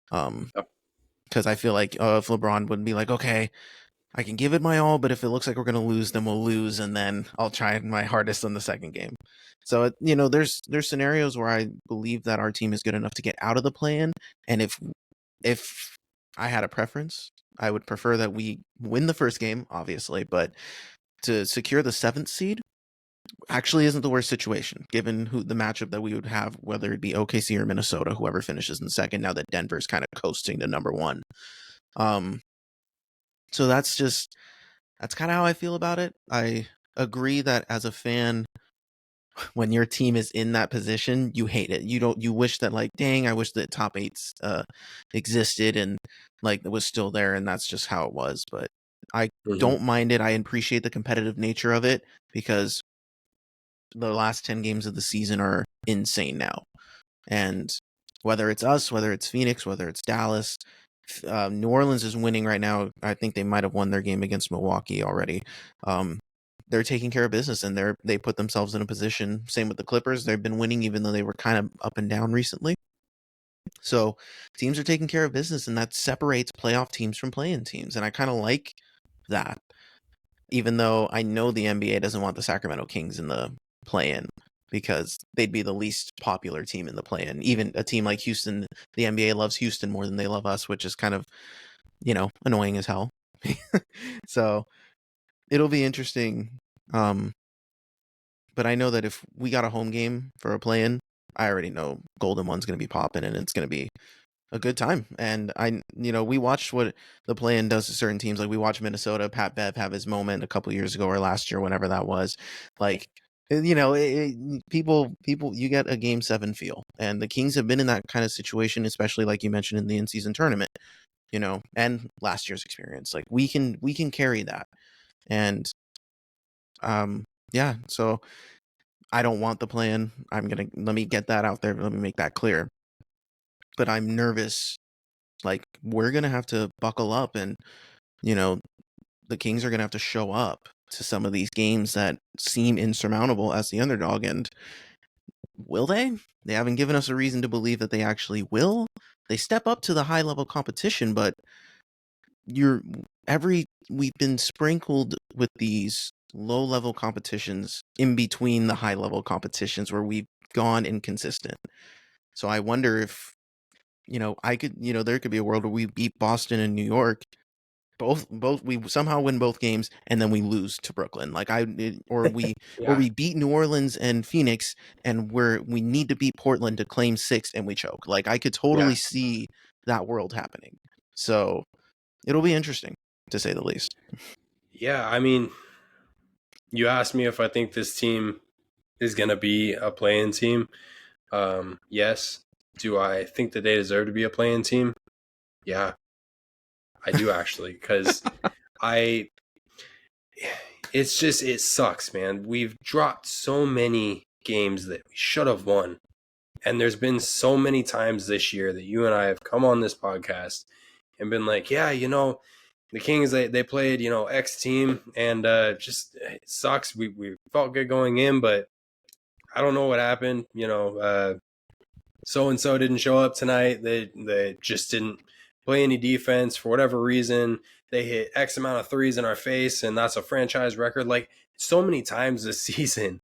Because I feel like if LeBron would be like, okay, I can give it my all, but if it looks like we're going to lose, then we'll lose, and then I'll try my hardest in the second game. So, there's scenarios where I believe that our team is good enough to get out of the play-in, and if I had a preference, I would prefer that we win the first game, obviously, but to secure the 7th seed actually isn't the worst situation, given the matchup that we would have, whether it be OKC or Minnesota, whoever finishes in second, now that Denver's kind of coasting to number 1. So that's kind of how I feel about it. I agree that as a fan, when your team is in that position, you hate it. You wish that, like, dang, I wish that top 8s existed and like it was still there, and that's just how it was. But I don't mind it. I appreciate the competitive nature of it because the last 10 games of the season are insane now. And whether it's us, whether it's Phoenix, whether it's Dallas, New Orleans is winning right now. I think they might have won their game against Milwaukee already. They're taking care of business, and they put themselves in a position. Same with the Clippers. They've been winning even though they were kind of up and down recently. So teams are taking care of business, and that separates playoff teams from play-in teams. And I kind of like that, even though I know the NBA doesn't want the Sacramento Kings in the play-in because they'd be the least popular team in the play-in. Even a team like Houston, the NBA loves Houston more than they love us, which is kind of, annoying as hell. So it'll be interesting. But I know that if we got a home game for a play-in, I already know Golden One's going to be popping, and it's going to be a good time. And we watched what the play-in does to certain teams. Like we watched Minnesota, Pat Bev have his moment a couple years ago or last year, whenever that was. Like, people, you get a game 7 feel, and the Kings have been in that kind of situation, especially like you mentioned in the in-season tournament, and last year's experience. Like we can carry that. And yeah, so I don't want the play-in. Let me get that out there. Let me make that clear. But I'm nervous. Like, we're going to have to buckle up, and, the Kings are going to have to show up to some of these games that seem insurmountable as the underdog. And will they? They haven't given us a reason to believe that they actually will. They step up to the high-level competition, but we've been sprinkled with these low-level competitions in between the high-level competitions where we've gone inconsistent. So I wonder if, there could be a world where we beat Boston and New York, both we somehow win both games and then we lose to Brooklyn. Like or Yeah. we beat New Orleans and Phoenix and we need to beat Portland to claim 6 and we choke. Like I could totally Yeah. see that world happening. So it'll be interesting to say the least. Yeah. I mean, you asked me if I think this team is going to be a play-in team. Yes. Do I think that they deserve to be a play-in team? Yeah, I do actually, because I it's just, it sucks, man. We've dropped so many games that we should have won. And there's been so many times this year that you and I have come on this podcast and been like, yeah, the Kings, they played, X team, and just it sucks. We felt good going in, but I don't know what happened. So and so didn't show up tonight. They just didn't play any defense for whatever reason. They hit X amount of threes in our face, and that's a franchise record. Like so many times this season,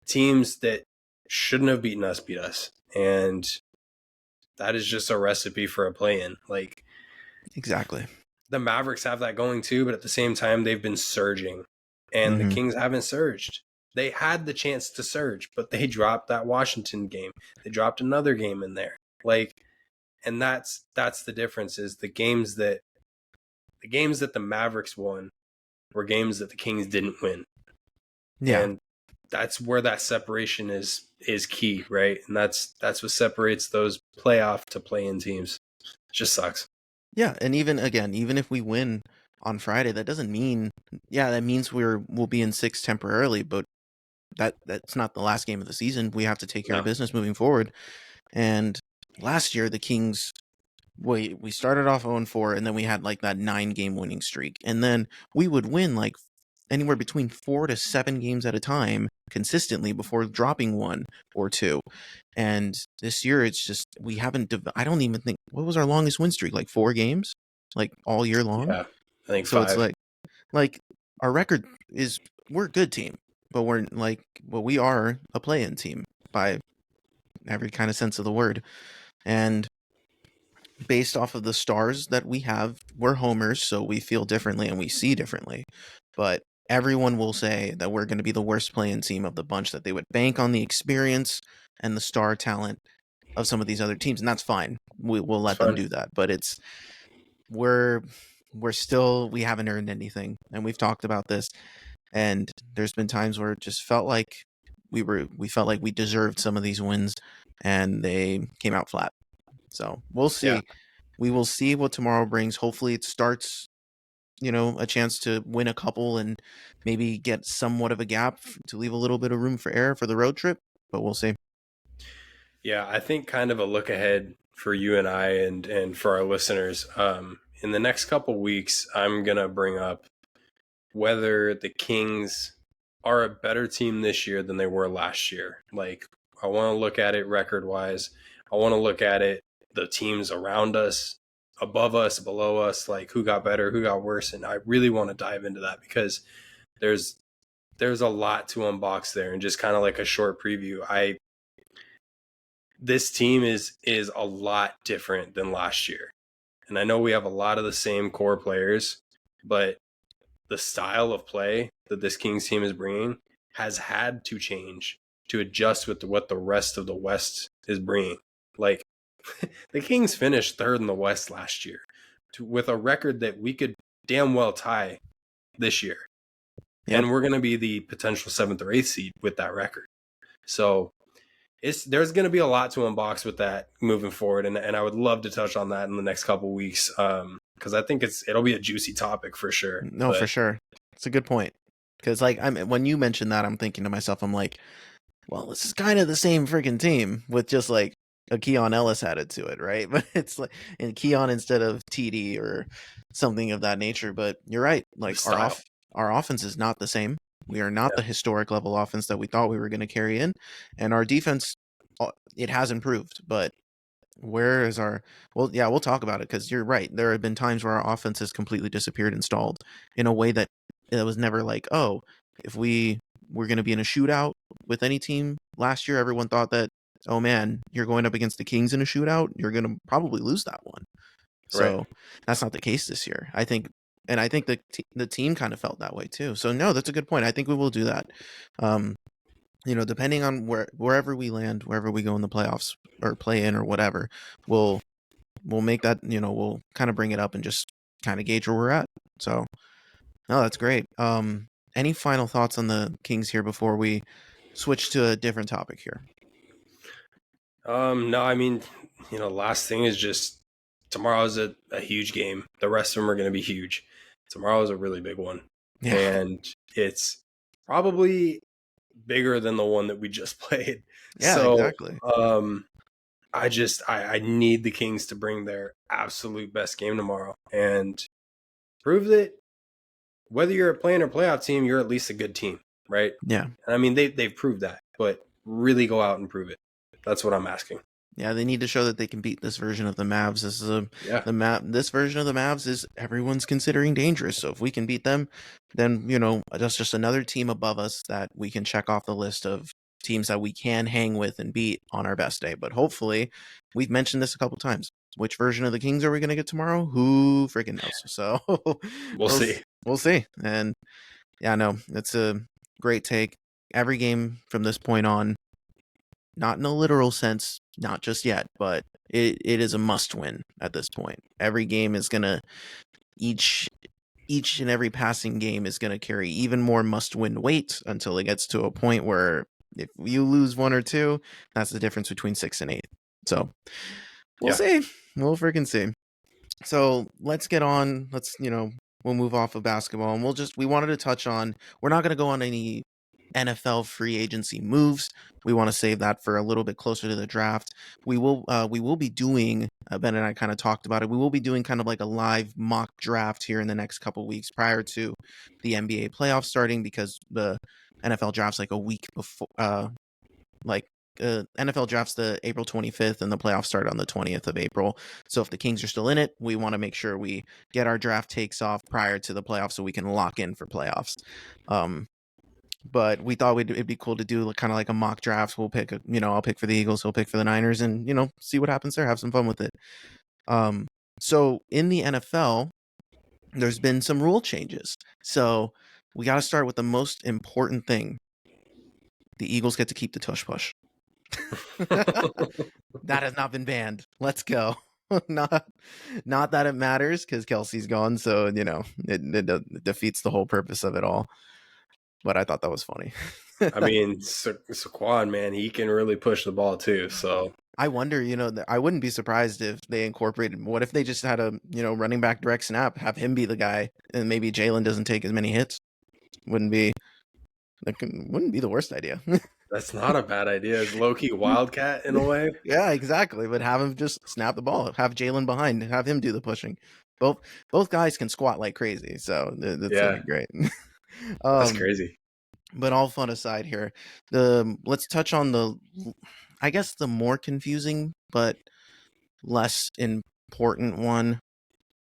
teams that shouldn't have beaten us beat us, and that is just a recipe for a play-in. Like Exactly. the Mavericks have that going too, but at the same time, they've been surging, and the Kings haven't surged. They had the chance to surge, but they dropped that Washington game. They dropped another game in there. Like, and that's the difference, is the games that the Mavericks won were games that the Kings didn't win. Yeah. And that's where that separation is key, right? And that's what separates those playoff to play-in teams. It just sucks. Yeah, and even if we win on Friday, that doesn't mean that means we'll be in 6 temporarily, but that's not the last game of the season. We have to take care of business moving forward. And last year the Kings we started off 0-4 and then we had like that 9-game winning streak. And then we would win like anywhere between 4 to 7 games at a time consistently before dropping 1 or 2. And this year it's just we haven't I don't even think, what was our longest win streak, like 4 games like all year long. Yeah, I think So 5. it's like our record is, we're a good team, but we are a play-in team by every kind of sense of the word. And based off of the stars that we have, we're homers, so we feel differently and we see differently. But everyone will say that we're going to be the worst play-in team of the bunch, that they would bank on the experience and the star talent of some of these other teams, and that's fine. We'll let them do that. But we're still, we haven't earned anything, and we've talked about this. And there's been times where it just felt like we felt like we deserved some of these wins, and they came out flat. So we'll see. Yeah. We will see what tomorrow brings. Hopefully it starts, a chance to win a couple and maybe get somewhat of a gap to leave a little bit of room for error for the road trip, but we'll see. Yeah, I think kind of a look ahead for you and I and for our listeners. In the next couple weeks, I'm going to bring up whether the Kings are a better team this year than they were last year. Like, I want to look at it record-wise. I want to look at it, the teams around us, above us, below us, like who got better, who got worse. And I really want to dive into that because there's a lot to unbox there. And just kind of like a short preview, this team is a lot different than last year. And I know we have a lot of the same core players, but the style of play that this Kings team is bringing has had to change to adjust with what the rest of the West is bringing. Like, the Kings finished 3rd in the West last year with a record that we could damn well tie this year. Yep. And we're going to be the potential 7th or 8th seed with that record. So there's going to be a lot to unbox with that moving forward. And I would love to touch on that in the next couple of weeks. Because I think it'll be a juicy topic for sure. No, for sure. It's a good point. Because when you mentioned that, I'm thinking to myself, I'm like, well, this is kind of the same freaking team with just like a Keon Ellis added to it, right? But it's like in Keon instead of TD or something of that nature. But you're right. Like our offense is not the same. We are not the historic level offense that we thought we were going to carry in, and our defense, it has improved. But where is we'll talk about it, because you're right. There have been times where our offense has completely disappeared and stalled in a way that it was never like, oh, if we're going to be in a shootout with any team. Last year, everyone thought that, oh man, you're going up against the Kings in a shootout, you're going to probably lose that one. So that's not the case this year. I think And I think the team kind of felt that way too. So no, that's a good point. I think we will do that. Um, depending on wherever we land, wherever we go in the playoffs or play in or whatever, we'll make that, we'll kind of bring it up and just kind of gauge where we're at. So no, that's great. Any final thoughts on the Kings here before we switch to a different topic here? No, I mean, last thing is just tomorrow is a huge game. The rest of them are going to be huge. Tomorrow is a really big one. Yeah. And it's probably bigger than the one that we just played. Yeah, So, exactly. I need the Kings to bring their absolute best game tomorrow and prove that whether you're a play-in or playoff team, you're at least a good team, right? Yeah. And I mean, they've proved that, but really go out and prove it. That's what I'm asking. Yeah, they need to show that they can beat this version of the Mavs. This is this version of the Mavs is everyone's considering dangerous. So if we can beat them, then that's just another team above us that we can check off the list of teams that we can hang with and beat on our best day. But hopefully, we've mentioned this a couple times. Which version of the Kings are we going to get tomorrow? Who freaking knows? So We'll see. We'll see. And yeah, no, it's a great take. Every game from this point on, not in a literal sense, not just yet, but it is a must win at this point. Every game is gonna each and every passing game is gonna carry even more must win weight until it gets to a point where if you lose one or two, that's the difference between 6 and 8. So we'll see. We'll freaking see. So let's get on. We'll move off of basketball and we wanted to touch on, we're not going to go on any NFL free agency moves. We want to save that for a little bit closer to the draft. We will be doing, Ben and I kind of talked about it. We will be doing kind of like a live mock draft here in the next couple weeks prior to the NBA playoffs starting, because the NFL draft's like a week before, NFL drafts the April 25th and the playoffs start on the 20th of April. So if the Kings are still in it, we want to make sure we get our draft takes off prior to the playoffs so we can lock in for playoffs. But we thought it'd be cool to do kind of like a mock draft. We'll pick, I'll pick for the Eagles, he'll pick for the Niners, and, see what happens there. Have some fun with it. So in the NFL, there's been some rule changes. So we got to start with the most important thing. The Eagles get to keep the tush push. That has not been banned. Let's go. Not that it matters because Kelsey's gone, so it defeats the whole purpose of it all. But I thought that was funny. I mean, Saquon, man, he can really push the ball too. So I wonder, I wouldn't be surprised if they incorporated. What if they just had a running back direct snap, have him be the guy, and maybe Jalen doesn't take as many hits? Wouldn't be the worst idea. That's not a bad idea. It's low-key Wildcat in a way. Yeah, exactly. But have him just snap the ball. Have Jalen behind. Have him do the pushing. Both guys can squat like crazy, so that's gonna be great. That's crazy. But all fun aside here, let's touch on I guess the more confusing but less important one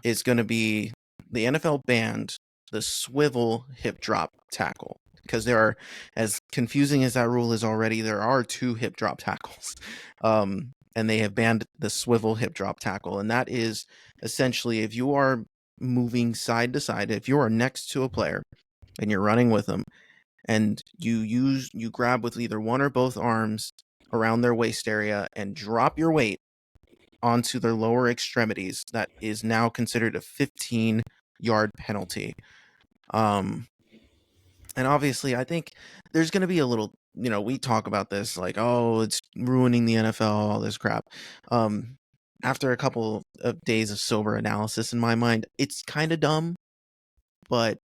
is going to be the NFL banned the swivel hip drop tackle, because there are, as confusing as that rule is already, there are 2 hip drop tackles, and they have banned the swivel hip drop tackle, and that is essentially if you are moving side to side, if you are next to a player and you're running with them, and you grab with either one or both arms around their waist area and drop your weight onto their lower extremities, that is now considered a 15-yard penalty. And obviously, I think there's going to be a little, we talk about this like, oh, it's ruining the NFL, all this crap. After a couple of days of sober analysis in my mind, it's kind of dumb, but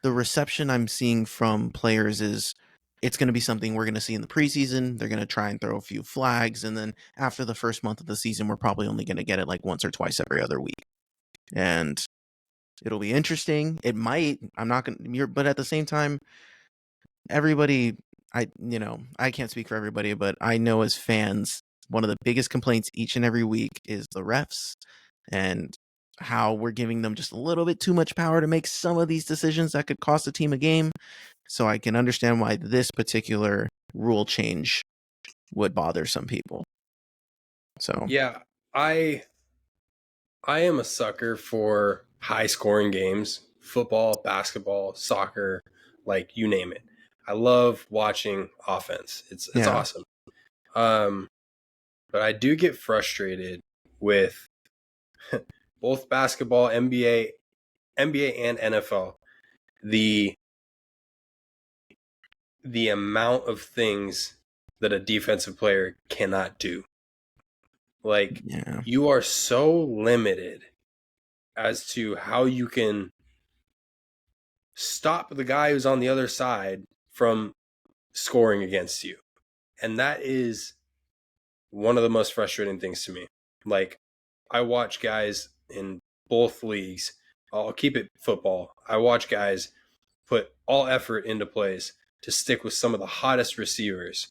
the reception I'm seeing from players is it's going to be something we're going to see in the preseason. They're going to try and throw a few flags, and then after the first month of the season, we're probably only going to get it like once or twice every other week. And it'll be interesting. It might, I'm not going to, but at the same time, everybody, I can't speak for everybody, but I know as fans, one of the biggest complaints each and every week is the refs and how we're giving them just a little bit too much power to make some of these decisions that could cost a team a game. So I can understand why this particular rule change would bother some people. So yeah, I am a sucker for high scoring games football, basketball, soccer, like you name it. I love watching offense. It's Yeah. awesome. But I do get frustrated with both basketball, NBA and NFL. The the amount of things that a defensive player cannot do. Like, Yeah. you are so limited as to how you can stop the guy who's on the other side from scoring against you. And that is one of the most frustrating things to me. Like, I watch guys in both leagues. I'll keep it football. I watch guys put all effort into plays to stick with some of the hottest receivers,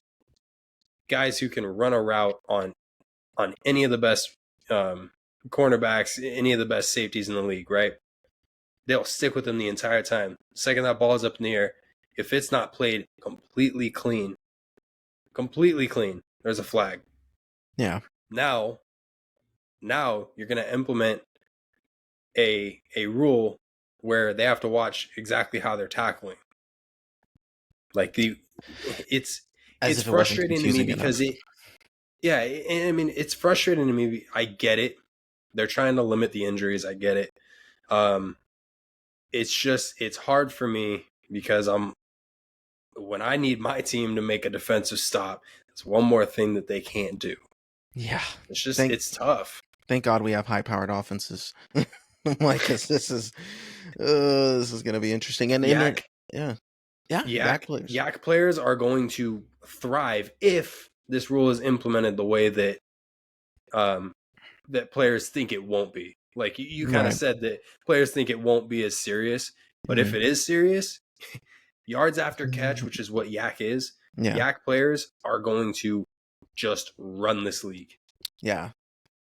guys who can run a route on any of the best cornerbacks, any of the best safeties in the league, right? They'll stick with them the entire time. The second that ball is up in the air, if it's not played completely clean, there's a flag. Yeah. Now you're going to implement a rule where they have to watch exactly how they're tackling. Like it's As if it wasn't frustrating to me confusing because enough. I mean, it's frustrating to me. I get it. They're trying to limit the injuries. I get it. It's hard for me because when I need my team to make a defensive stop, it's one more thing that they can't do. Yeah. It's tough. Thank God we have high-powered offenses. Like, 'cause this is going to be interesting. And Yak players. Yak players are going to thrive if this rule is implemented the way that that players think it won't be. Like you kind of said that players think it won't be as serious, but if it is serious, yards after catch, which is what Yak is, Yak players are going to just run this league. Yeah.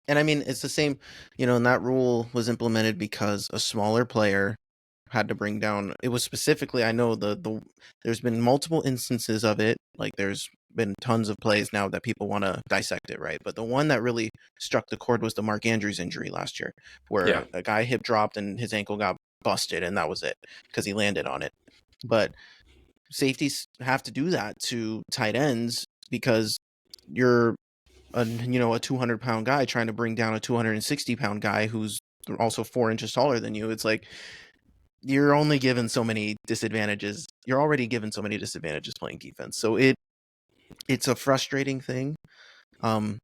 And I mean, it's the same, and that rule was implemented because a smaller player had to bring down, it was specifically, I know there's been multiple instances of it. Like, there's been tons of plays now that people want to dissect it, right? But the one that really struck the chord was the Mark Andrews injury last year, where a guy hip dropped and his ankle got busted, and that was it because he landed on it. But safeties have to do that to tight ends because you're a 200-pound guy trying to bring down a 260-pound guy who's also 4 inches taller than you. It's like you're only given so many disadvantages. You're already given so many disadvantages playing defense. So it's a frustrating thing. But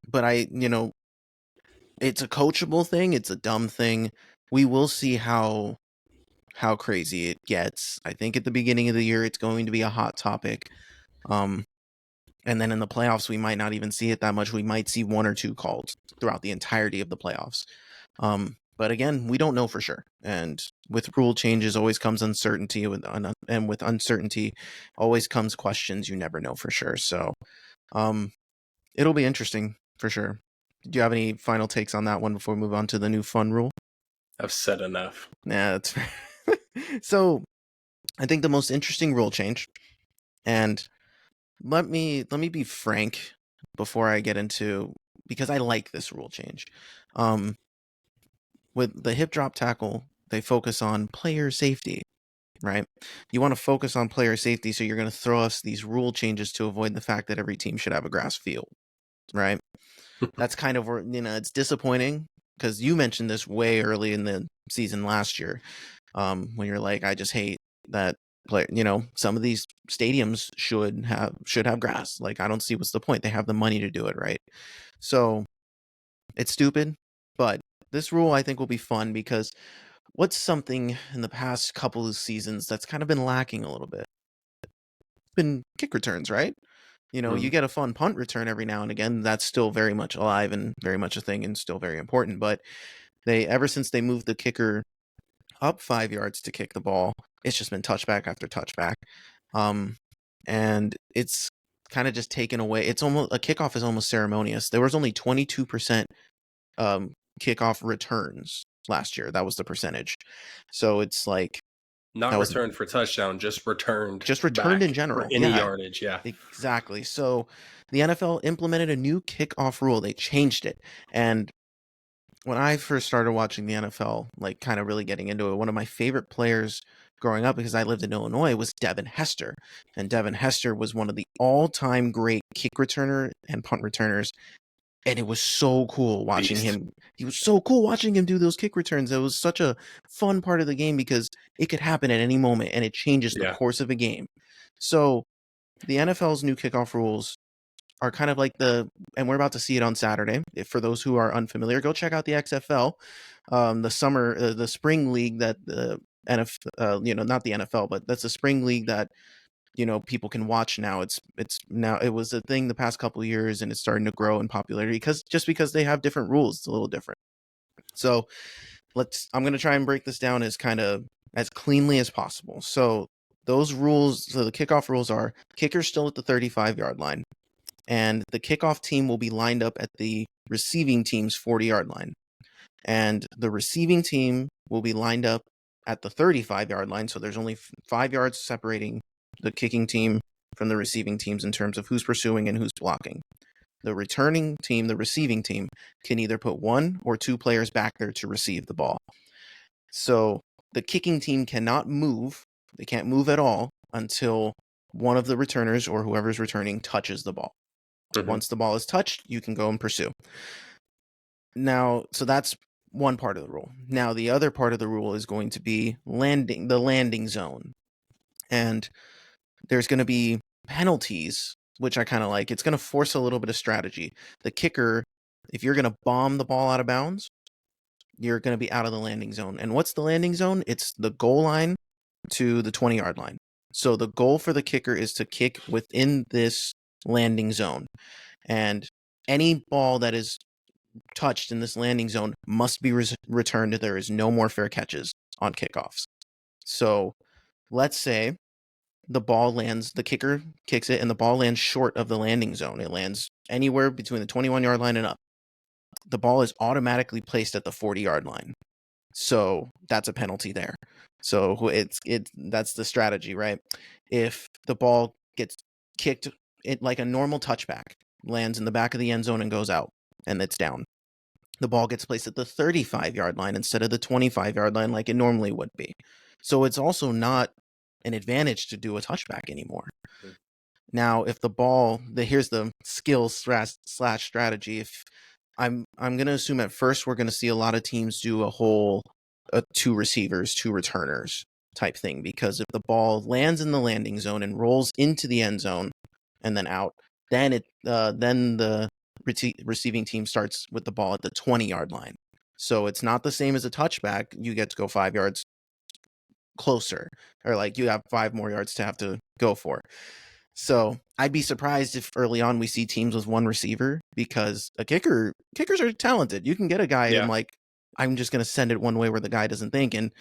it's a coachable thing. It's a dumb thing. We will see how crazy it gets. I think at the beginning of the year, it's going to be a hot topic. And then in the playoffs, we might not even see it that much. We might see 1 or 2 calls throughout the entirety of the playoffs. But again, we don't know for sure. And with rule changes always comes uncertainty, and with uncertainty always comes questions you never know for sure. So it'll be interesting for sure. Do you have any final takes on that one before we move on to the new fun rule? I've said enough. Yeah, that's fair. So I think the most interesting rule change, and let me be frank before I get into, because I like this rule change. With the hip drop tackle, they focus on player safety, right? You want to focus on player safety, so you're going to throw us these rule changes to avoid the fact that every team should have a grass field, right? That's kind of where, it's disappointing because you mentioned this way early in the season last year, when you're like, I just hate that some of these stadiums should have grass. Like, I don't see what's the point. They have the money to do it, right? So it's stupid, but this rule I think will be fun because what's something in the past couple of seasons that's kind of been lacking a little bit? Been kick returns, right? You get a fun punt return every now and again. That's still very much alive and very much a thing and still very important. But ever since they moved the kicker up 5 yards to kick the ball, it's just been touchback after touchback. And it's kind of just taken away. It's almost, a kickoff is almost ceremonious. There was only 22% kickoff returns last year. That was the percentage. So it's like, not returned for touchdown, just returned in general for any yardage. Yeah, exactly. So the NFL implemented a new kickoff rule. They changed it, and when I first started watching the NFL, like kind of really getting into it, one of my favorite players growing up, because I lived in Illinois, was Devin Hester. And Devin Hester was one of the all-time great kick returner and punt returners. And it was so cool watching Beast. him. He was so cool watching him do those kick returns. It was such a fun part of the game because it could happen at any moment and it changes the Yeah. course of a game. So the NFL's new kickoff rules are kind of like and we're about to see it on Saturday. If for those who are unfamiliar, go check out the XFL, the spring league that the NFL, not the NFL, but that's a spring league that people can watch now. It's now, it was a thing the past couple of years, and it's starting to grow in popularity because they have different rules. It's a little different. So I'm going to try and break this down as kind of as cleanly as possible. So those rules, so the kickoff rules are: kicker's still at the 35-yard line, and the kickoff team will be lined up at the receiving team's 40-yard line. And the receiving team will be lined up at the 35-yard line. So there's only 5 yards separating the kicking team from the receiving teams in terms of who's pursuing and who's blocking. The returning team, the receiving team, can either put 1 or 2 players back there to receive the ball. So the kicking team cannot move. They can't move at all until one of the returners or whoever's returning touches the ball. Mm-hmm. Once the ball is touched, you can go and pursue. Now, so that's one part of the rule. Now, the other part of the rule is going to be the landing zone. And there's going to be penalties, which I kind of like. It's going to force a little bit of strategy. The kicker, if you're going to bomb the ball out of bounds, you're going to be out of the landing zone. And what's the landing zone? It's the goal line to the 20-yard line. So the goal for the kicker is to kick within this landing zone. And any ball that is touched in this landing zone must be returned. There is no more fair catches on kickoffs. So let's say the ball lands, the kicker kicks it, and the ball lands short of the landing zone. It lands anywhere between the 21-yard line and up. The ball is automatically placed at the 40-yard line. So that's a penalty there. So that's the strategy, right? If the ball gets kicked, it like a normal touchback, lands in the back of the end zone and goes out, and it's down. The ball gets placed at the 35-yard line instead of the 25-yard line like it normally would be. So it's also not an advantage to do a touchback anymore. Mm-hmm. Now, if the ball, here's the skill / strategy. If I'm going to assume at first we're going to see a lot of teams do a 2 receivers, 2 returners type thing, because if the ball lands in the landing zone and rolls into the end zone and then out, then the receiving team starts with the ball at the 20-yard line. So it's not the same as a touchback. You get to go 5 yards closer, or like you have 5 more yards to have to go for. So I'd be surprised if early on we see teams with 1 receiver, because kickers are talented. You can get a guy and like, I'm just going to send it one way where the guy doesn't think. And,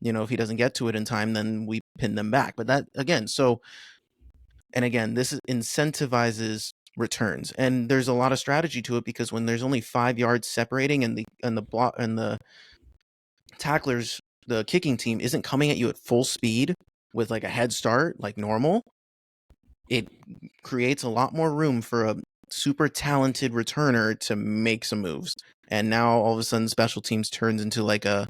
if he doesn't get to it in time, then we pin them back. But that again, this incentivizes returns, and there's a lot of strategy to it, because when there's only 5 yards separating and the tacklers, the kicking team isn't coming at you at full speed with like a head start like normal, it creates a lot more room for a super talented returner to make some moves. And now all of a sudden special teams turns into like a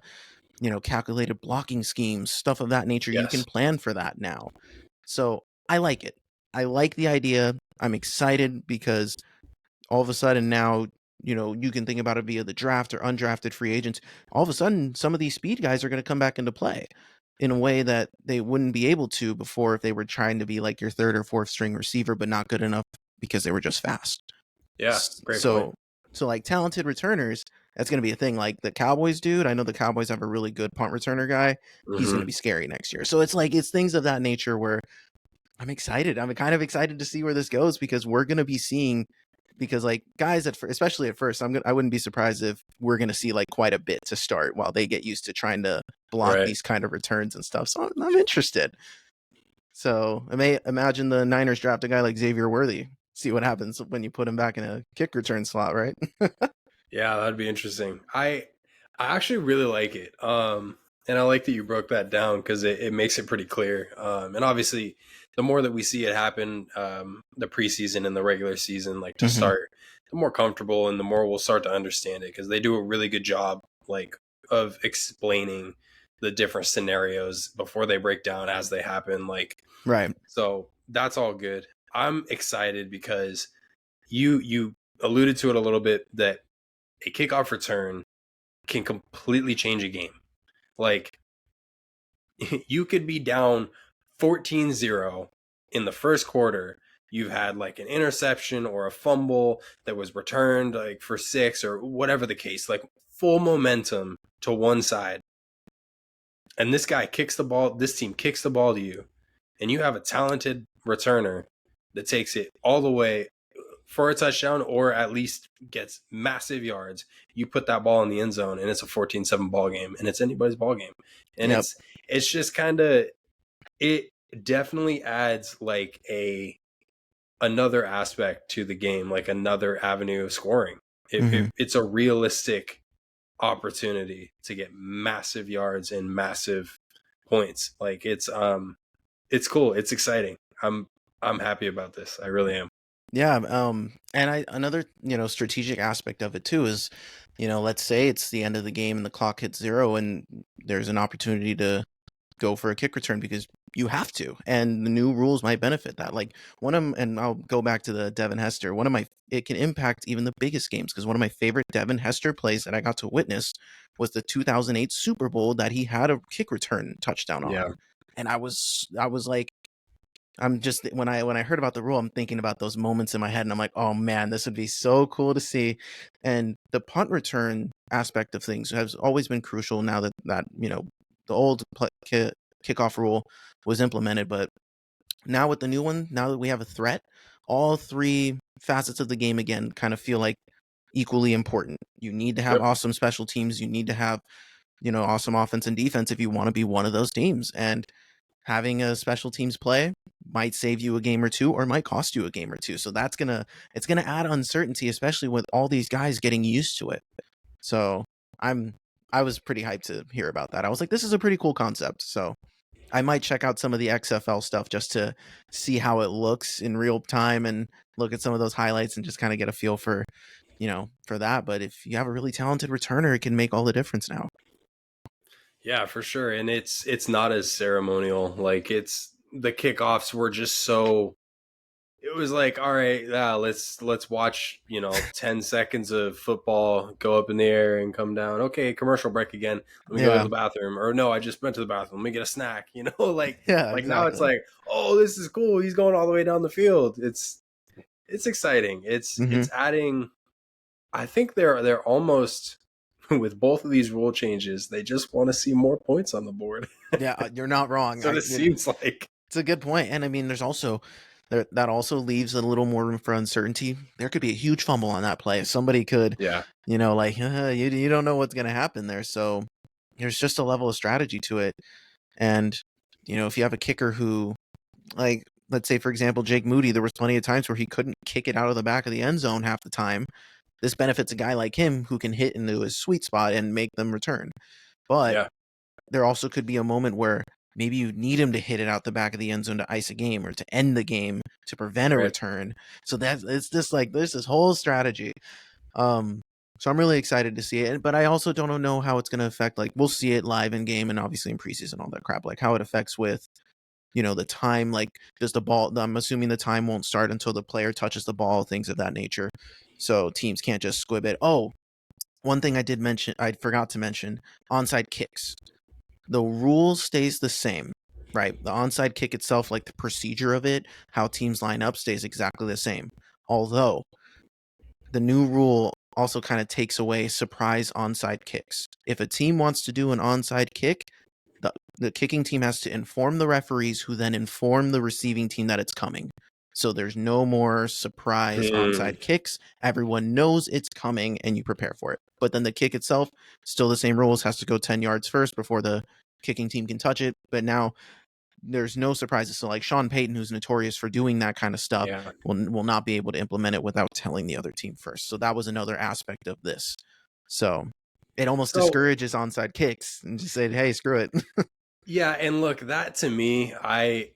calculated blocking schemes, stuff of that nature. Yes. You can plan for that now. So I like it. I like the idea. I'm excited because all of a sudden now, you can think about it via the draft or undrafted free agents. All of a sudden, some of these speed guys are going to come back into play in a way that they wouldn't be able to before if they were trying to be like your 3rd or 4th string receiver, but not good enough because they were just fast. Yeah, great point. So like talented returners, that's going to be a thing. Like the Cowboys, dude, I know the Cowboys have a really good punt returner guy. Mm-hmm. He's going to be scary next year. So it's things of that nature where I'm excited. I'm kind of excited to see where this goes, because we're going to be seeing, because like guys especially at first, I wouldn't be surprised if we're going to see like quite a bit to start while they get used to trying to block these kind of returns and stuff. So I'm interested. So I may imagine the Niners draft a guy like Xavier Worthy. See what happens when you put him back in a kick return slot, right? Yeah, that'd be interesting. I actually really like it. And I like that you broke that down, because it makes it pretty clear. And obviously, the more that we see it happen, the preseason and the regular season, like to start, the more comfortable and the more we'll start to understand it, because they do a really good job like of explaining the different scenarios before they break down as they happen. Like, Right. so that's all good. I'm excited because you alluded to it a little bit, that a kickoff return can completely change a game. Like, you could be down 14-0 in the first quarter. You've had like an interception or a fumble that was returned like for 6 or whatever the case, like full momentum to one side. And this guy kicks the ball, this team kicks the ball to you, and you have a talented returner that takes it all the way for a touchdown or at least gets massive yards. You put that ball in the end zone and it's a 14-7 ball game, and it's anybody's ball game. And Yep. it's just kind of, it definitely adds like another aspect to the game, like another avenue of scoring. It's a realistic opportunity to get massive yards and massive points. Like, it's cool. It's exciting. I'm happy about this. I really am. Yeah, and another, strategic aspect of it too is, let's say it's the end of the game and the clock hits 0 and there's an opportunity to go for a kick return because you have to, and the new rules might benefit that. Like and I'll go back to the Devin Hester. It can impact even the biggest games, because one of my favorite Devin Hester plays that I got to witness was the 2008 Super Bowl that he had a kick return touchdown on. Yeah. And I was like, I'm just, when I heard about the rule, I'm thinking about those moments in my head, and I'm like, oh man, this would be so cool to see. And the punt return aspect of things has always been crucial now that the old kickoff rule was implemented, but now with the new one, now that we have a threat, all three facets of the game again kind of feel like equally important. You need to have awesome special teams. You need to have, awesome offense and defense if you want to be one of those teams. And having a special teams play might save you a game or two, or might cost you a game or two. So it's gonna add uncertainty, especially with all these guys getting used to it. So I was pretty hyped to hear about that. I was like, this is a pretty cool concept. So I might check out some of the XFL stuff just to see how it looks in real time and look at some of those highlights and just kind of get a feel for, for that. But if you have a really talented returner, it can make all the difference now. Yeah, for sure. And it's not as ceremonial. Like, the kickoffs were just so, it was like, all right, yeah, let's watch, 10 seconds of football go up in the air and come down. Okay, commercial break again. Let me go to the bathroom. Or no, I just went to the bathroom. Let me get a snack. Like, yeah, like exactly. Now it's like, oh, this is cool. He's going all the way down the field. It's exciting. It's adding. I think they're almost, with both of these rule changes, they just want to see more points on the board. Yeah, you're not wrong. So it seems like it's a good point. And I mean, there's also that also leaves a little more room for uncertainty. There could be a huge fumble on that play. Somebody could, you don't know what's going to happen there. So there's just a level of strategy to it. And, if you have a kicker who, like, let's say, for example, Jake Moody, there was plenty of times where he couldn't kick it out of the back of the end zone half the time. This benefits a guy like him who can hit into his sweet spot and make them return. But there also could be a moment where maybe you need him to hit it out the back of the end zone to ice a game or to end the game to prevent a return. So it's just like, there's this whole strategy. So I'm really excited to see it. But I also don't know how it's going to affect, like, we'll see it live in game and obviously in preseason, all that crap, like how it affects with, the time, like, does the ball, I'm assuming the time won't start until the player touches the ball, things of that nature. So teams can't just squib it. Oh, one thing I forgot to mention, onside kicks. The rule stays the same, right? The onside kick itself, like the procedure of it, how teams line up, stays exactly the same. Although the new rule also kind of takes away surprise onside kicks. If a team wants to do an onside kick, the kicking team has to inform the referees, who then inform the receiving team that it's coming. So there's no more surprise onside kicks. Everyone knows it's coming and you prepare for it. But then the kick itself, still the same rules, has to go 10 yards first before the kicking team can touch it. But now there's no surprises. So like Sean Payton, who's notorious for doing that kind of stuff, will not be able to implement it without telling the other team first. So that was another aspect of this. So it almost discourages onside kicks and just said, hey, screw it. Yeah, and look, that to me, I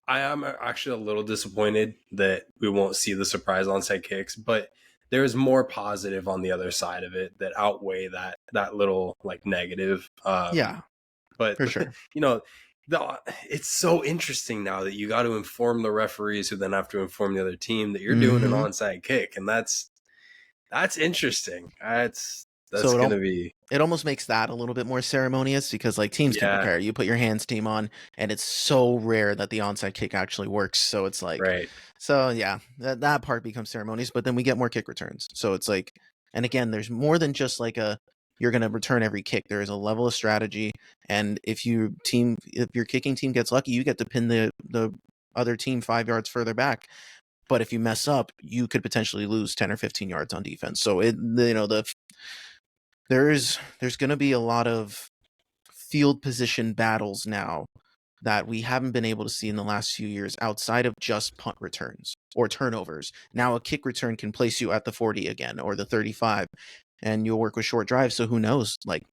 am actually a little disappointed that we won't see the surprise onside kicks, but there's more positive on the other side of it that outweigh that little like negative. Yeah, But for sure. you know, it's so interesting now that you got to inform the referees who then have to inform the other team that you're doing an Hmm. onside kick, and that's interesting. That's So gonna be it almost makes that a little bit more ceremonious because like teams can yeah, prepare. You put your hands team on, and it's so rare that the onside kick actually works. So it's like, right. so yeah, that part becomes ceremonious. But then we get more kick returns. So it's like, and again, there's more than just like a you're going to return every kick. There is a level of strategy, and if your kicking team gets lucky, you get to pin the other team 5 yards further back. But if you mess up, you could potentially lose 10 or 15 yards on defense. So there's going to be a lot of field position battles now that we haven't been able to see in the last few years outside of just punt returns or turnovers. Now a kick return can place you at the 40 again or the 35 and you'll work with short drives. So who knows? Like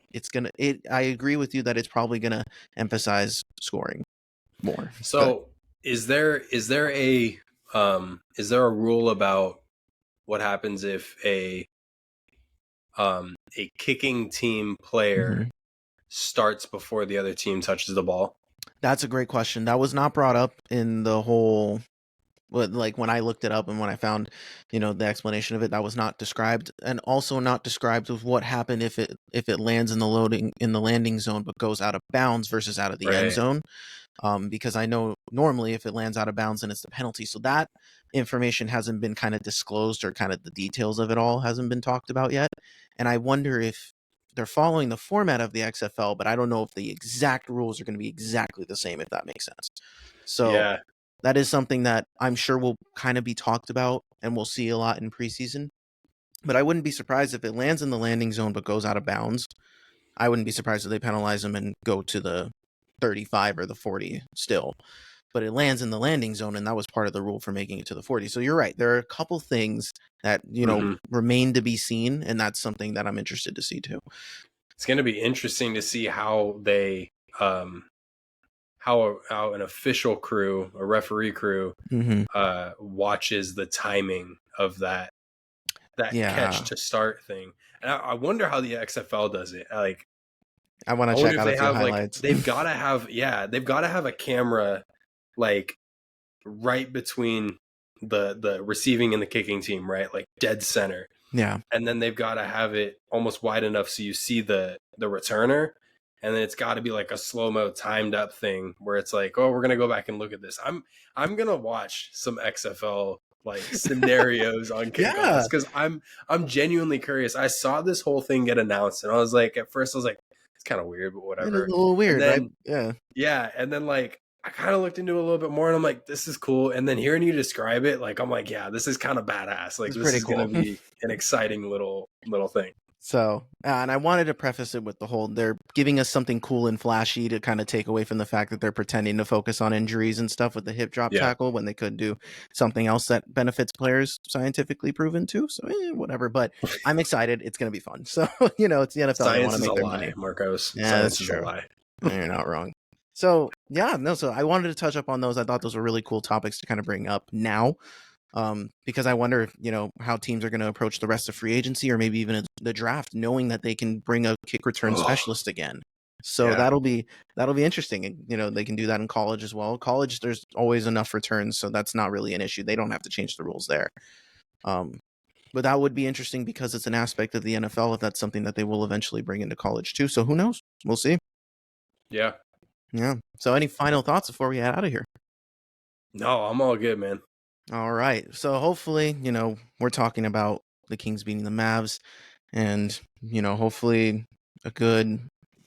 I agree with you that it's probably going to emphasize scoring more. Good. So is there a rule about what happens if a kicking team player Mhm. starts before the other team touches the ball? That's a great question. That was not brought up in the whole like when I looked it up and when I found, the explanation of it, that was not described, and also not described with what happened if it lands in the landing zone but goes out of bounds versus out of the end Right. zone. Because I know normally if it lands out of bounds, then it's the penalty. So that information hasn't been kind of disclosed, or kind of the details of it all hasn't been talked about yet. And I wonder if they're following the format of the XFL, but I don't know if the exact rules are going to be exactly the same, if that makes sense. So Yeah. that is something that I'm sure will kind of be talked about and we'll see a lot in preseason. But I wouldn't be surprised if it lands in the landing zone but goes out of bounds. I wouldn't be surprised if they penalize them and go to the 35 or the 40 still. But it lands in the landing zone, and that was part of the rule for making it to the 40. So you're right. There are a couple things that, Hmm. remain to be seen, and that's something that I'm interested to see too. It's going to be interesting to see how they how an official crew, a referee crew, Mm-hmm. watches the timing of that catch Yeah. to start thing. And I wonder how the XFL does it. Like, I want I to wonder check if out a they few have like highlights. they've got to have a camera like right between the receiving and the kicking team, right? Like dead center. Yeah. And then they've got to have it almost wide enough so you see the returner, and then it's got to be like a slow-mo timed up thing where it's like, oh, we're gonna go back and look at this. I'm gonna watch some XFL like scenarios on kickoffs Yeah. because I'm genuinely curious. I saw this whole thing get announced and I was like, at first I was like, it's kind of weird, but It is a whatever. little And weird, right? then Yeah. yeah, and then like I kind of looked into it a little bit more and I'm like, this is cool. And then hearing you describe it, like I'm like, yeah, this is kind of badass. Like It's this pretty is gonna cool. be an exciting little thing. So, and I wanted to preface it with the whole they're giving us something cool and flashy to kind of take away from the fact that they're pretending to focus on injuries and stuff with the hip drop Yeah. tackle when they could do something else that benefits players, scientifically proven too. So, whatever. But I'm excited. It's going to be fun. So, it's the NFL. They want Science to is a make their lie, money. Marcos. Yeah, that's Science is a true. lie. You're not wrong. So, yeah, no. So I wanted to touch up on those. I thought those were really cool topics to kind of bring up now. Because I wonder, how teams are going to approach the rest of free agency or maybe even the draft, knowing that they can bring a kick return Oh, specialist again. So yeah. that'll be interesting. And, they can do that in college as well. College, there's always enough returns, so that's not really an issue. They don't have to change the rules there. Um, but that would be interesting because it's an aspect of the NFL if that's something that they will eventually bring into college too. So who knows? We'll see. Yeah. Yeah. So any final thoughts before we head out of here? No, I'm all good, man. All right. So hopefully, we're talking about the Kings beating the Mavs and, hopefully a good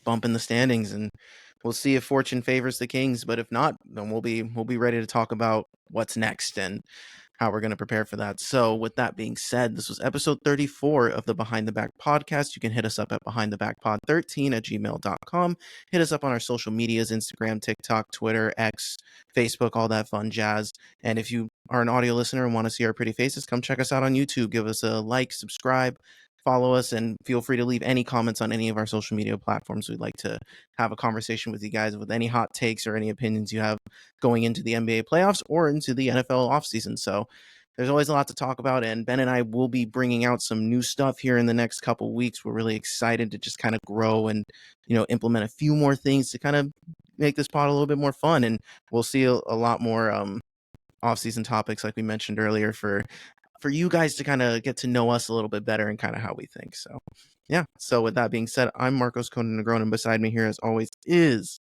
bump in the standings, and we'll see if fortune favors the Kings, but if not, then we'll be ready to talk about what's next and how we're going to prepare for that. So with that being said, this was episode 34 of the Behind the Back podcast. You can hit us up at behindthebackpod13@gmail.com. Hit us up on our social medias, Instagram, TikTok, Twitter, X, Facebook, all that fun jazz. And if you are an audio listener and want to see our pretty faces, come check us out on YouTube. Give us a like, subscribe, follow us, and feel free to leave any comments on any of our social media platforms. We'd like to have a conversation with you guys with any hot takes or any opinions you have going into the NBA playoffs or into the NFL offseason. So there's always a lot to talk about, and Ben and I will be bringing out some new stuff here in the next couple weeks. We're really excited to just kind of grow and, implement a few more things to kind of make this pod a little bit more fun, and we'll see a lot more off-season topics like we mentioned earlier for you guys to kind of get to know us a little bit better and kind of how we think. So yeah, so with that being said, I'm Marcos Conan Negron, and beside me here as always is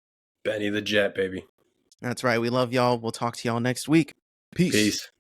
Benny the Jet, baby. that's right, we love y'all. We'll talk to y'all next week. Peace. Peace.